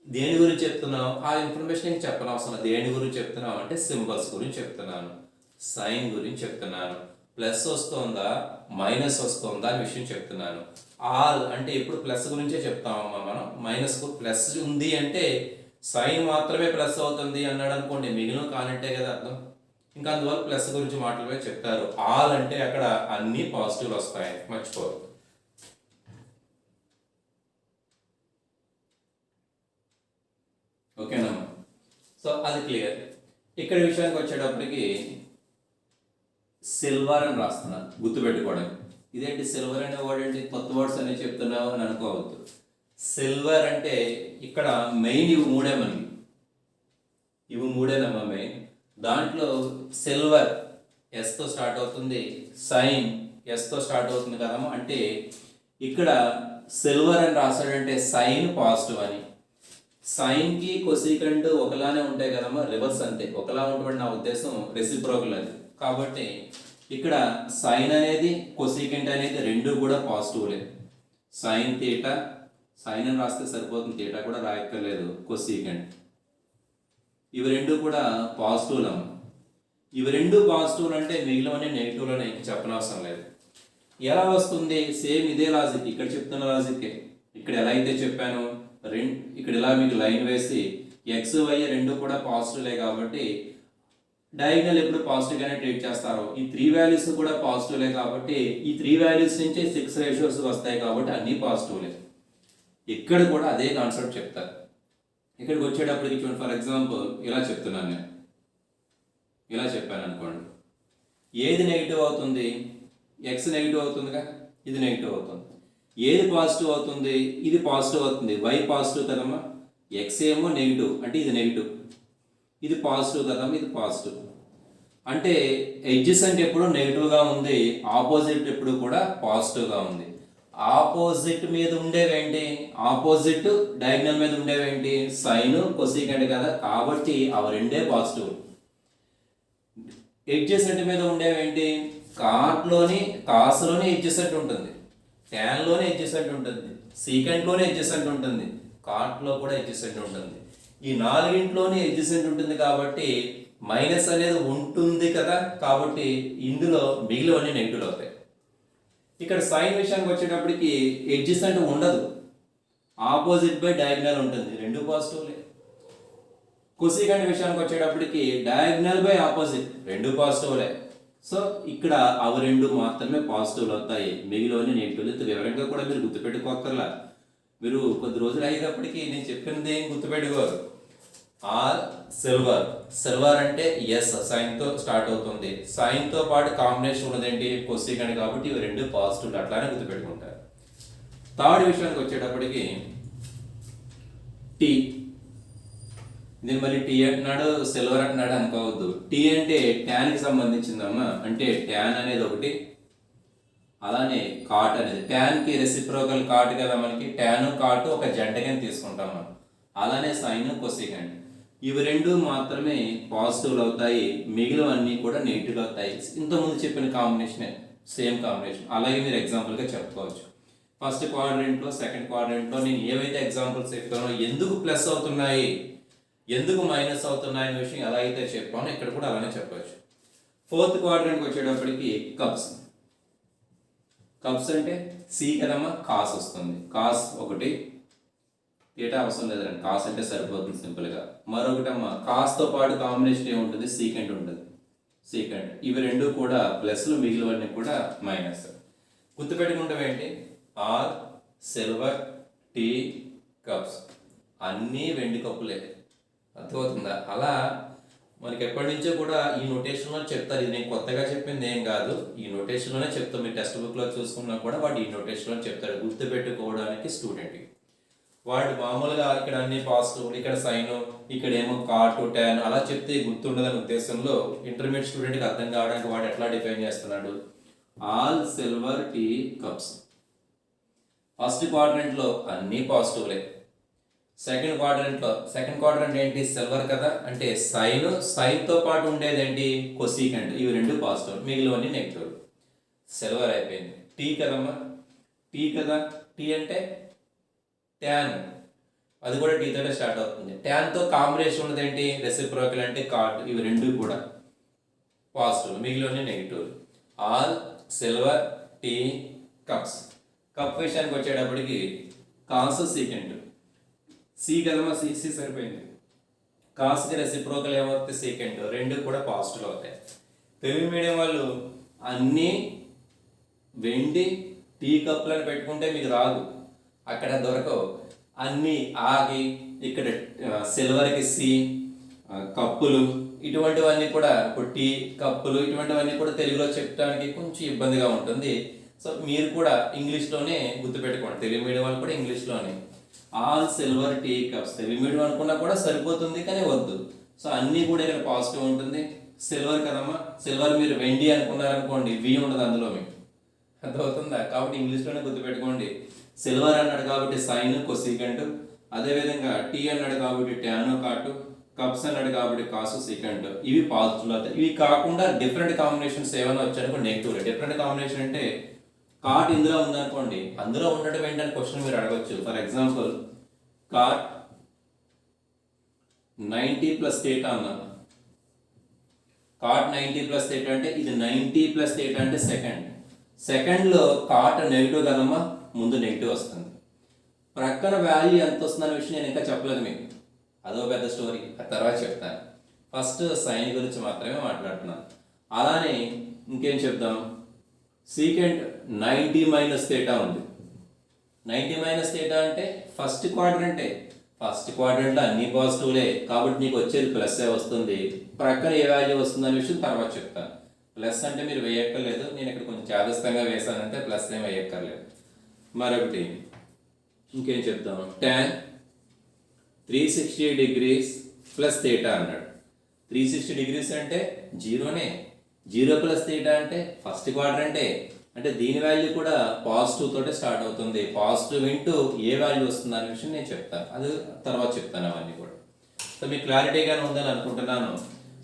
దేని గురించి చెప్తున్నావు? ఆ ఇన్ఫర్మేషన్ నేను చెప్పనవసరం. దేని గురించి చెప్తున్నావు అంటే సింబల్స్ గురించి చెప్తున్నాను, సైన్ గురించి చెప్తున్నాను. ప్లస్ వస్తుందా మైనస్ వస్తుందా అనే విషయం చెప్తున్నాను. ఆల్ అంటే ఎప్పుడు ప్లస్ గురించే చెప్తామమ్మా మనం. మైనస్ ప్లస్ ఉంది అంటే సైన్ మాత్రమే ప్లస్ అవుతుంది అన్నాడు అనుకోండి, మిగిలిన కానంటే కదా అర్థం. ఇంకా అందువల్ల ప్లస్ గురించి మాట్లాడే చెప్తారు. ఆల్ అంటే అక్కడ అన్ని పాజిటివ్లు వస్తాయి, మర్చిపోరు. ఓకేనమ్మా? సో అది క్లియర్. ఇక్కడ విషయానికి వచ్చేటప్పటికి సిల్వర్ అని రాస్తున్నాను, గుర్తుపెట్టుకోవడానికి. ఇదేంటి సిల్వర్ అనే వర్డ్ ఏంటి, కొత్త వర్డ్స్ అనేవి చెప్తున్నావు అని అనుకోవద్దు. సిల్వర్ అంటే ఇక్కడ మెయిన్ ఇవి మూడే, మనకి ఇవి మూడేనమ్మా మెయిన్. దాంట్లో సిల్వర్ ఎస్తో స్టార్ట్ అవుతుంది, సైన్ ఎస్తో స్టార్ట్ అవుతుంది కదమ్మా. అంటే ఇక్కడ సిల్వర్ అని రాశాడంటే సైన్ పాజిటివ్ అని. సైన్కి కొసీకెంట్ ఒకలానే ఉంటాయి కదమ్మా, రివర్స్ అంతే. ఒకలా ఉండబడి నా ఉద్దేశం రెసిప్రోకల్ అది. కాబట్టి ఇక్కడ సైన్ అనేది కొసీకెంట్ అనేది రెండు కూడా పాజిటివ్లే. సైన్ థీటా, సైన్ అని రాస్తే సరిపోతుంది, థీటా కూడా రాయక్కర్లేదు, కొసీకెంట్. ఇవి రెండు కూడా పాజిటివ్లమ్మ. ఇవి రెండు పాజిటివ్లు అంటే మిగిలినవన్నీ నెగిటివ్లు అని చెప్పనవసరం లేదు. ఎలా వస్తుంది? సేమ్ ఇదే లాజిక్, ఇక్కడ చెప్తున్న లాజిక్కే. ఇక్కడ ఎలా అయితే చెప్పాను, ఇక్కడ ఇలా మీకు లైన్ వేసి ఎక్స్ వై రెండు కూడా పాజిటివ్లే కాబట్టి డయాగ్నల్ ఎప్పుడు పాజిటివ్గానే ట్రీట్ చేస్తారు. ఈ 3 వాల్యూస్ కూడా పాజిటివ్లే కాబట్టి ఈ 3 వాల్యూస్ నుంచి 6 రేషియోస్ వస్తాయి కాబట్టి అన్నీ పాజిటివ్లే. ఇక్కడ కూడా అదే కాన్సెప్ట్ చెప్తారు. ఇక్కడికి వచ్చేటప్పటికి చూడండి, ఫర్ ఎగ్జాంపుల్ ఇలా చెప్తున్నాను నేను, ఇలా చెప్పాను అనుకోండి. ఏది నెగిటివ్ అవుతుంది? ఎక్స్ నెగిటివ్ అవుతుందిగా, ఇది నెగిటివ్ అవుతుంది. ఏది పాజిటివ్ అవుతుంది? ఇది పాజిటివ్ అవుతుంది. వై పాజిటివ్ కదమ్మా, ఎక్స్ ఏమో నెగిటివ్ అంటే ఇది నెగిటివ్, ఇది పాజిటివ్ కదమ్మా, ఇది పాజిటివ్. అంటే ఎడ్జసెంట్ ఎప్పుడు నెగిటివ్గా ఉంది, ఆపోజిట్ ఎప్పుడు కూడా పాజిటివ్గా ఉంది. ఆపోజిట్ మీద ఉండేవేంటి? ఆపోజిట్ డయాగ్నల్ మీద ఉండేవేంటి? సైన్ కొసీకెంట్ కదా, కాబట్టి అవి రెండే పాజిటివ్. ఎడ్జసెంట్ మీద ఉండేవేంటి? కార్ట్లోని కాసులోని ఎడ్జసెంట్ ఉంటుంది, ట్యాన్లోనే ఎడ్జసెంట్ ఉంటుంది, సీకెంట్లోనే ఎడ్జసెంట్ ఉంటుంది, కార్ట్లో కూడా ఎడ్జసెంట్ ఉంటుంది. ఈ 4 ఎడ్జసెంట్ ఉంటుంది కాబట్టి మైనస్ అనేది ఉంటుంది కదా, కాబట్టి ఇందులో మిగిలినవన్నీ నెగిటివ్ అవుతాయి. ఇక్కడ సైన్ విషయానికి వచ్చేటప్పటికి ఎడ్జసెంట్ ఉండదు, ఆపోజిట్ బై డయాగ్నల్ ఉంటుంది, రెండు పాజిటివ్లే. కొసీకెంట్ విషయానికి వచ్చేటప్పటికి డయాగ్నల్ బై ఆపోజిట్ రెండు పాజిటివ్లే. సో ఇక్కడ అవి రెండు మాత్రమే పాజిటివ్లు అవుతాయి, మిగిలినవన్నీ నెగిటివ్లు. వివరంగా కూడా మీరు గుర్తుపెట్టుకోకర్లా. మీరు కొద్ది రోజులు అయ్యేటప్పటికి నేను చెప్పినది ఏం గుర్తుపెట్టుకోరు. All silver. సిల్వర్ అంటే ఎస్ సైన్తో స్టార్ట్ అవుతుంది. సైన్తో పాటు కాంబినేషన్ ఉన్నదేంటి కొసీకెంట్, కాబట్టి ఇవి రెండు పాజిటివ్ అట్లానే గుర్తుపెట్టుకుంటారు. థర్డ్ విషయానికి వచ్చేటప్పటికి టీ. దీన్ని మళ్ళీ టీ అంటున్నాడు సిల్వర్ అంటున్నాడు అనుకోవద్దు. టీ అంటే ట్యాన్కి సంబంధించిందమ్మా. అంటే ట్యాన్ అనేది ఒకటి, అలానే కాట్ అనేది. ట్యాన్కి రెసిప్రోకల్ కాట్ కదా మనకి. ట్యాన్ కాట్ ఒక జంటగా తీసుకుంటాం మనం. అలానే సైన్ కొసీకెంట్ ఇవి రెండు మాత్రమే పాజిటివ్లు అవుతాయి, మిగిలినవన్నీ కూడా నెగిటివ్ అవుతాయి. ఇంతకుముందు చెప్పిన కాంబినేషనే, సేమ్ కాంబినేషన్. అలాగే మీరు ఎగ్జాంపుల్గా చెప్పుకోవచ్చు. ఫస్ట్ క్వాడ్రెంట్లో సెకండ్ క్వాడ్రెంట్లో నేను ఏవైతే ఎగ్జాంపుల్స్ చెప్పానో ఎందుకు ప్లస్ అవుతున్నాయి ఎందుకు మైనస్ అవుతున్నాయి అనే విషయం ఎలా అయితే చెప్పానో ఇక్కడ కూడా అలానే చెప్పవచ్చు. ఫోర్త్ క్వాడ్రెంట్కి వచ్చేటప్పటికి కప్స్. కప్స్ అంటే సి కదమ్మా, కాస్ వస్తుంది. కాస్ ఒకటి, థీటా అవసరం లేదండి, కాస్ అంటే సరిపోతుంది సింపుల్గా. మరొకటమ్మా కాస్తో పాటు కాంబినేషన్ ఏముంటుంది, సీకెంట్ ఉంటుంది. సీకెంట్ ఇవి రెండు కూడా ప్లస్లు, మిగిలినవన్నీ కూడా మైనస్. గుర్తుపెట్టుకుంటాం ఏంటి, ఆర్ సిల్వర్ టీ కప్స్ అన్నీ వెండి కప్పులే. అర్థమవుతుందా? అలా మనకి ఎప్పటి నుంచో కూడా ఈ నోటేషన్లో చెప్తారు. ఇది నేను కొత్తగా చెప్పింది ఏం కాదు, ఈ నోటేషన్లోనే చెప్తాం. మీరు టెక్స్ట్ బుక్లో చూసుకున్నా కూడా వాడు ఈ నోటేషన్లో చెప్తాడు గుర్తుపెట్టుకోవడానికి స్టూడెంట్కి. వాడు మామూలుగా ఇక్కడ అన్ని పాజిటివ్, ఇక్కడ సైన్, ఇక్కడ ఏమో కాటు ట్యాన్ అలా చెప్తే గుర్తుండదనే ఉద్దేశంలో ఇంటర్మీడియట్ స్టూడెంట్కి అర్థం కావడానికి వాడు ఎట్లా డిఫైన్ చేస్తున్నాడు, all silver tea cups. First క్వాడ్రెంట్లో అన్నీ పాజిటివ్లే. సెకండ్ క్వాడ్రెంట్ ఏంటి, సిల్వర్ కదా, అంటే సైన్తో పాటు ఉండేది ఏంటి, కొసీకెంట్. ఇవి రెండు పాజిటివ్, మిగిలివన్నీ నెగిటివ్. సిల్వర్ అయిపోయింది. టీ కదమ్మా, టీ కదా, టీ అంటే ట్యాన్, అది కూడా టీతోనే స్టార్ట్ అవుతుంది. ట్యాన్తో కాంబినేషన్ ఉన్నది ఏంటి, రెసిప్రోకల్ అంటే కాట్. ఇవి రెండు కూడా పాజిటివ్, మిగిలివన్నీ negative. All silver tea cups. Cup విషయానికి వచ్చేటప్పటికి కాస్ సీకెంట్. సి కదమ్మా, సి సరిపోయింది. కాస్కి రెసిప్రోకల్ ఏమవుతుంది, సీకెంట్. రెండు కూడా పాజిటివ్ అవుతాయి. తెలుగు మీడియం వాళ్ళు అన్నీ వెండి టీ కప్పులను పెట్టుకుంటే మీకు రాదు, అక్కడ దొరకవు. అన్నీ ఆగి ఇక్కడ సిల్వర్కి సి కప్పులు, ఇటువంటివన్నీ కూడా ఇప్పుడు టీ కప్పులు ఇటువంటివన్నీ కూడా తెలుగులో చెప్పడానికి కొంచెం ఇబ్బందిగా ఉంటుంది. సో మీరు కూడా ఇంగ్లీష్లోనే గుర్తుపెట్టుకోండి. తెలుగు మీడియం వాళ్ళు కూడా ఇంగ్లీష్లోనే all silver tea cups. Telugu medium అనుకున్నా కూడా సరిపోతుంది, కానీ వద్దు. సో అన్నీ కూడా ఇక్కడ పాజిటివ్ ఉంటుంది. సిల్వర్ కదమ్మా, సిల్వర్ మీరు వెండి అనుకున్నారనుకోండి, వి ఉండదు అందులో, మీకు అర్థమవుతుందా? కాబట్టి ఇంగ్లీష్లోనే గుర్తుపెట్టుకోండి. సిల్వర్ అన్నాడు కాబట్టి సైన్ కొసీకెంట్, అదేవిధంగా టీ అన్నాడు కాబట్టి ట్యాను కాటు, కప్స్ అన్నాడు కాబట్టి కాసు సీకెంట్. ఇవి పాజిటివ్ అవుతాయి. ఇవి కాకుండా డిఫరెంట్ కాంబినేషన్స్ ఏమైనా వచ్చాయనుకో నెగిటివ్. డిఫరెంట్ కాంబినేషన్ అంటే కాట్ ఇందులో ఉందనుకోండి, అందులో ఉండటం ఏంటని క్వశ్చన్ మీరు అడగచ్చు. For example cot 90 plus theta అన్నాను. కాట్ 90 ప్లస్ థీటా అంటే ఇది 90 ప్లస్ థీటా అంటే సెకండ్లో కాట్ నెగిటివ్ కదమ్మా, ముందు నెగిటివ్ వస్తుంది. ప్రక్కన వాల్యూ ఎంత వస్తుందనే విషయం నేను ఇంకా చెప్పలేదు మీకు, అదో పెద్ద స్టోరీ, ఆ తర్వాత చెప్తాను. ఫస్ట్ సైన్ గురించి మాత్రమే మాట్లాడుతున్నాను. అలానే ఇంకేం చెప్దాం, సీకెంట్ 90 మైనస్ థీటా ఉంది. 90 మైనస్ థీటా అంటే ఫస్ట్ క్వాడ్రంట్లో అన్ని పాజిటివ్లే, కాబట్టి నీకు వచ్చేది ప్లస్ వస్తుంది. ప్రక్కన ఏ వాల్యూ వస్తుందనే విషయం తర్వాత చెప్తాను. ప్లస్ అంటే మీరు వేయక్కర్లేదు, నేను ఇక్కడ కొంచెం చాదస్తంగా వేసానంటే ప్లస్ ఏం వేయక్కర్లేదు. మరొకటి ఇంకేం చెప్తాను, tan 360 డిగ్రీస్ ప్లస్ థీటా అన్నాడు. 360 డిగ్రీస్ అంటే జీరోనే, 0 ప్లస్ థీటా అంటే ఫస్ట్ క్వాడ్రంటే, అంటే దీని వాల్యూ కూడా పాజిటివ్ తోటే స్టార్ట్ అవుతుంది. పాజిటివ్ ఇంటూ ఏ వాల్యూ వస్తుంది అనే విషయం నేను చెప్తాను, అది తర్వాత చెప్తాను అవన్నీ కూడా. సో మీకు క్లారిటీగానే ఉందని అనుకుంటున్నాను.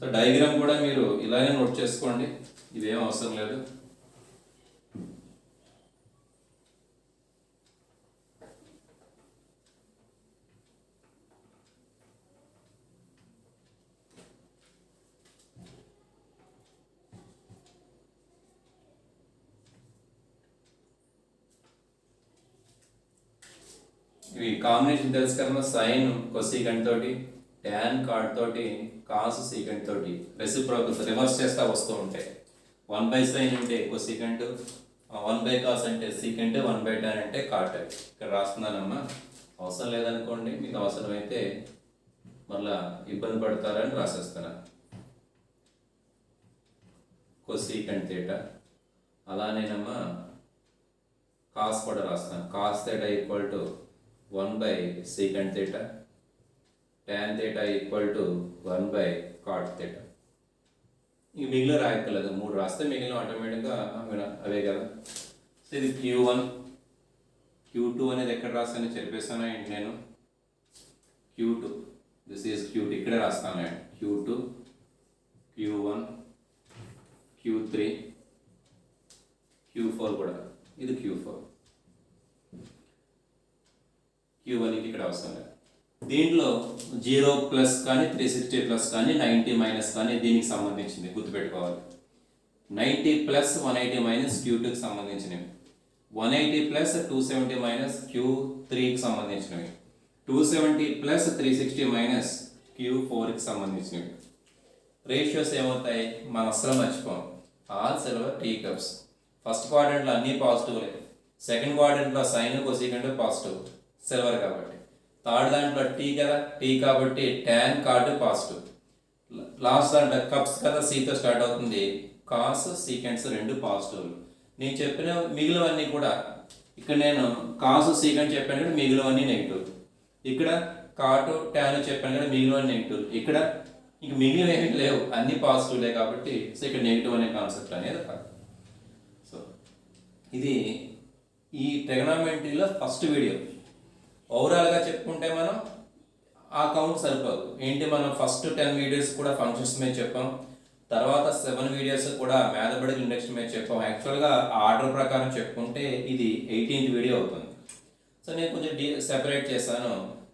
సో డయాగ్రామ్ కూడా మీరు ఇలానే నోట్ చేసుకోండి, ఇదేం అవసరం లేదు. ఇవి కాంబినేషన్ తెలుసు కదమ్మా, సైన్ కొసీకెంట్ తోటి, ట్యాన్ కాట్ తోటి, కాస్ సీకెంట్ తోటి రెసిప్రోకల్స్ రివర్స్ చేస్తా వస్తూ ఉంటాయి. 1/sin అంటే కొసీకెంట్, 1/cos అంటే సీకెంట్, 1/tan అంటే కాట్. ఇక్కడ రాస్తున్నానమ్మా, అవసరం లేదనుకోండి, మీకు అవసరమైతే మళ్ళా ఇబ్బంది పడతారని రాసేస్తున్నా. కొసీకెంట్ థీటా, అలానేనమ్మా కాస్ కూడా రాస్తాను. Cos theta equal to 1/secant theta, tan theta equal to 1/cot theta. ఇక మిగిలిన రాయక్కర్లేదు, 3 రాస్తే మిగిలిన ఆటోమేటిక్గా అవే కదా. సో ఇది Q1, Q2 అనేది ఎక్కడ రాస్తానో చెప్పేస్తాను ఏంటి నేను. Q2, దిస్ ఈజ్ Q2, ఇక్కడే రాస్తాను నేను. Q2, Q1, Q3, Q4 కూడా, ఇది Q4, Q1 ఇక్కడ అవసరం లేదు. దీంట్లో 0+ కానీ 360+ కానీ 90- కానీ దీనికి సంబంధించింది గుర్తుపెట్టుకోవాలి. 90+, 180- Q2కి సంబంధించినవి, 180+, 270- Q3కి సంబంధించినవి, 270+, 360- Q4కి సంబంధించినవి. రేషియోస్ ఏమవుతాయి మనం అస్సలు మర్చిపోం. All silver tea cups. First క్వాడ్రంట్లో అన్నీ పాజిటివ్లే, సెకండ్ క్వాడ్రంట్లో సైన్ కొసీకెంట్ పాజిటివ్ సిల్వర్ కాబట్టి, థర్డ్ దాంట్లో టీ కదా, టీ కాబట్టి టాన్ కాట్ పాజిటివ్, లాస్ట్ దాంట్లో కప్స్ కదా సీతో స్టార్ట్ అవుతుంది, కాస్ సీకెంట్స్ రెండు పాజిటివ్లు. నేను చెప్పిన మిగిలినవన్నీ కూడా, ఇక్కడ నేను కాసు సీకెంట్ చెప్పాను కదా, మిగిలినవన్నీ నెగిటివ్. ఇక్కడ కాటు టాన్ చెప్పాను కదా, మిగిలినవన్నీ నెగిటివ్. ఇక్కడ ఇంక మిగిలిన ఏమీ లేవు, అన్ని పాజిటివ్లే కాబట్టి సో ఇక్కడ నెగిటివ్ అనే కాన్సెప్ట్ అనేది కాదు. సో ఇది ఈ ట్రిగనామెట్రీలో ఫస్ట్ వీడియో. ఓవరాల్గా చెప్పుకుంటే మనం ఆ కౌంట్ సరిపోదు. ఏంటి, మనం ఫస్ట్ 10 వీడియోస్ కూడా ఫంక్షన్స్ మీద చెప్పాం, తర్వాత 7 వీడియోస్ కూడా మ్యాథమెటికల్ ఇండెక్స్ మీద చెప్పాం. యాక్చువల్గా ఆర్డర్ ప్రకారం చెప్పుకుంటే ఇది 18th వీడియో అవుతుంది. సో నేను కొంచెం సెపరేట్ చేశాను,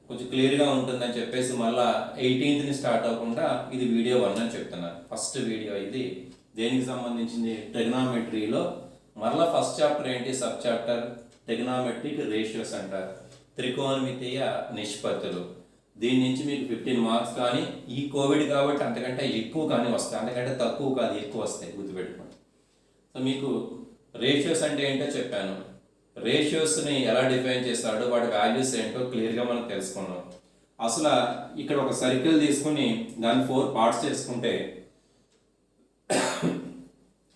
కొంచెం క్లియర్గా ఉంటుందని చెప్పేసి మళ్ళీ 18th స్టార్ట్ అవ్వకుండా ఇది వీడియో 1 అని చెప్తున్నాను. ఫస్ట్ వీడియో ఇది దేనికి సంబంధించింది, ట్రిగనామెట్రీలో. మరలా ఫస్ట్ చాప్టర్ ఏంటి, సబ్ చాప్టర్ ట్రిగనామెట్రిక్ రేషియోస్ అంటారు, త్రికోణమితీయ నిష్పత్తులు. దీని నుంచి మీకు 15 మార్క్స్ కానీ, ఈ కోవిడ్ కాబట్టి అంతకంటే ఎక్కువ కానీ వస్తాయి, అంతకంటే తక్కువ కాదు, ఎక్కువ వస్తాయి, గుర్తుపెట్టుకోండి. సో మీకు రేషియోస్ అంటే ఏంటో చెప్పాను, రేషియోస్ని ఎలా డిఫైన్ చేస్తాడో వాటి వాల్యూస్ ఏంటో క్లియర్గా మనం తెలుసుకున్నాం. అసలు ఇక్కడ ఒక సర్కిల్ తీసుకుని దాన్ని 4 పార్ట్స్ చేసుకుంటే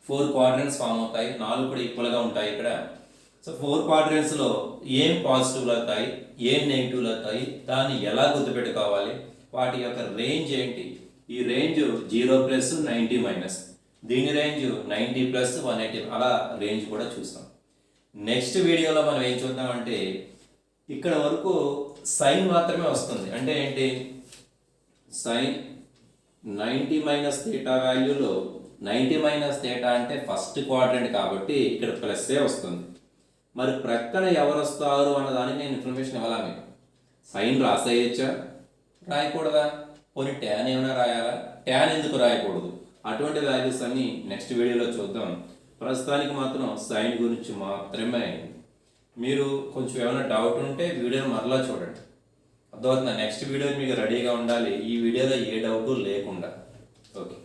4 క్వాడ్రంట్స్ ఫామ్ అవుతాయి, 4 కూడా ఈక్వల్గా ఉంటాయి ఇక్కడ. సో 4 క్వాడ్రంట్స్లో ఏం పాజిటివ్లు అవుతాయి, ఏం నెగిటివ్లు అవుతాయి, దాన్ని ఎలా గుర్తుపెట్టుకోవాలి, వాటి యొక్క రేంజ్ ఏంటి. ఈ రేంజ్ 0+, 90-, దీని రేంజ్ 90+, 180, అలా రేంజ్ కూడా చూస్తాం. నెక్స్ట్ వీడియోలో మనం ఏం చూద్దామంటే ఇక్కడ వరకు సైన్ మాత్రమే వస్తుంది. అంటే ఏంటి, సైన్ 90- వాల్యూలో 90- అంటే ఫస్ట్ క్వాడ్రంట్ కాబట్టి ఇక్కడ ప్లస్సే వస్తుంది. మరి ప్రక్కన ఎవరు వస్తారు అన్నదానికి నేను ఇన్ఫర్మేషన్ ఇవ్వాలా మీకు. సైన్ రాసేయచ్చా, రాయకూడదా, పోనీ ట్యాన్ ఏమైనా రాయాలా, ట్యాన్ ఎందుకు రాయకూడదు, అటువంటి వాల్యూస్ అన్నీ నెక్స్ట్ వీడియోలో చూద్దాం. ప్రస్తుతానికి మాత్రం సైన్ గురించి మాత్రమే. మీరు కొంచెం ఏమైనా డౌట్ ఉంటే వీడియోని మరలా చూడండి, అర్థమవుతుందా. నెక్స్ట్ వీడియో మీకు రెడీగా ఉండాలి, ఈ వీడియోలో ఏ డౌట్ లేకుండా. ఓకే.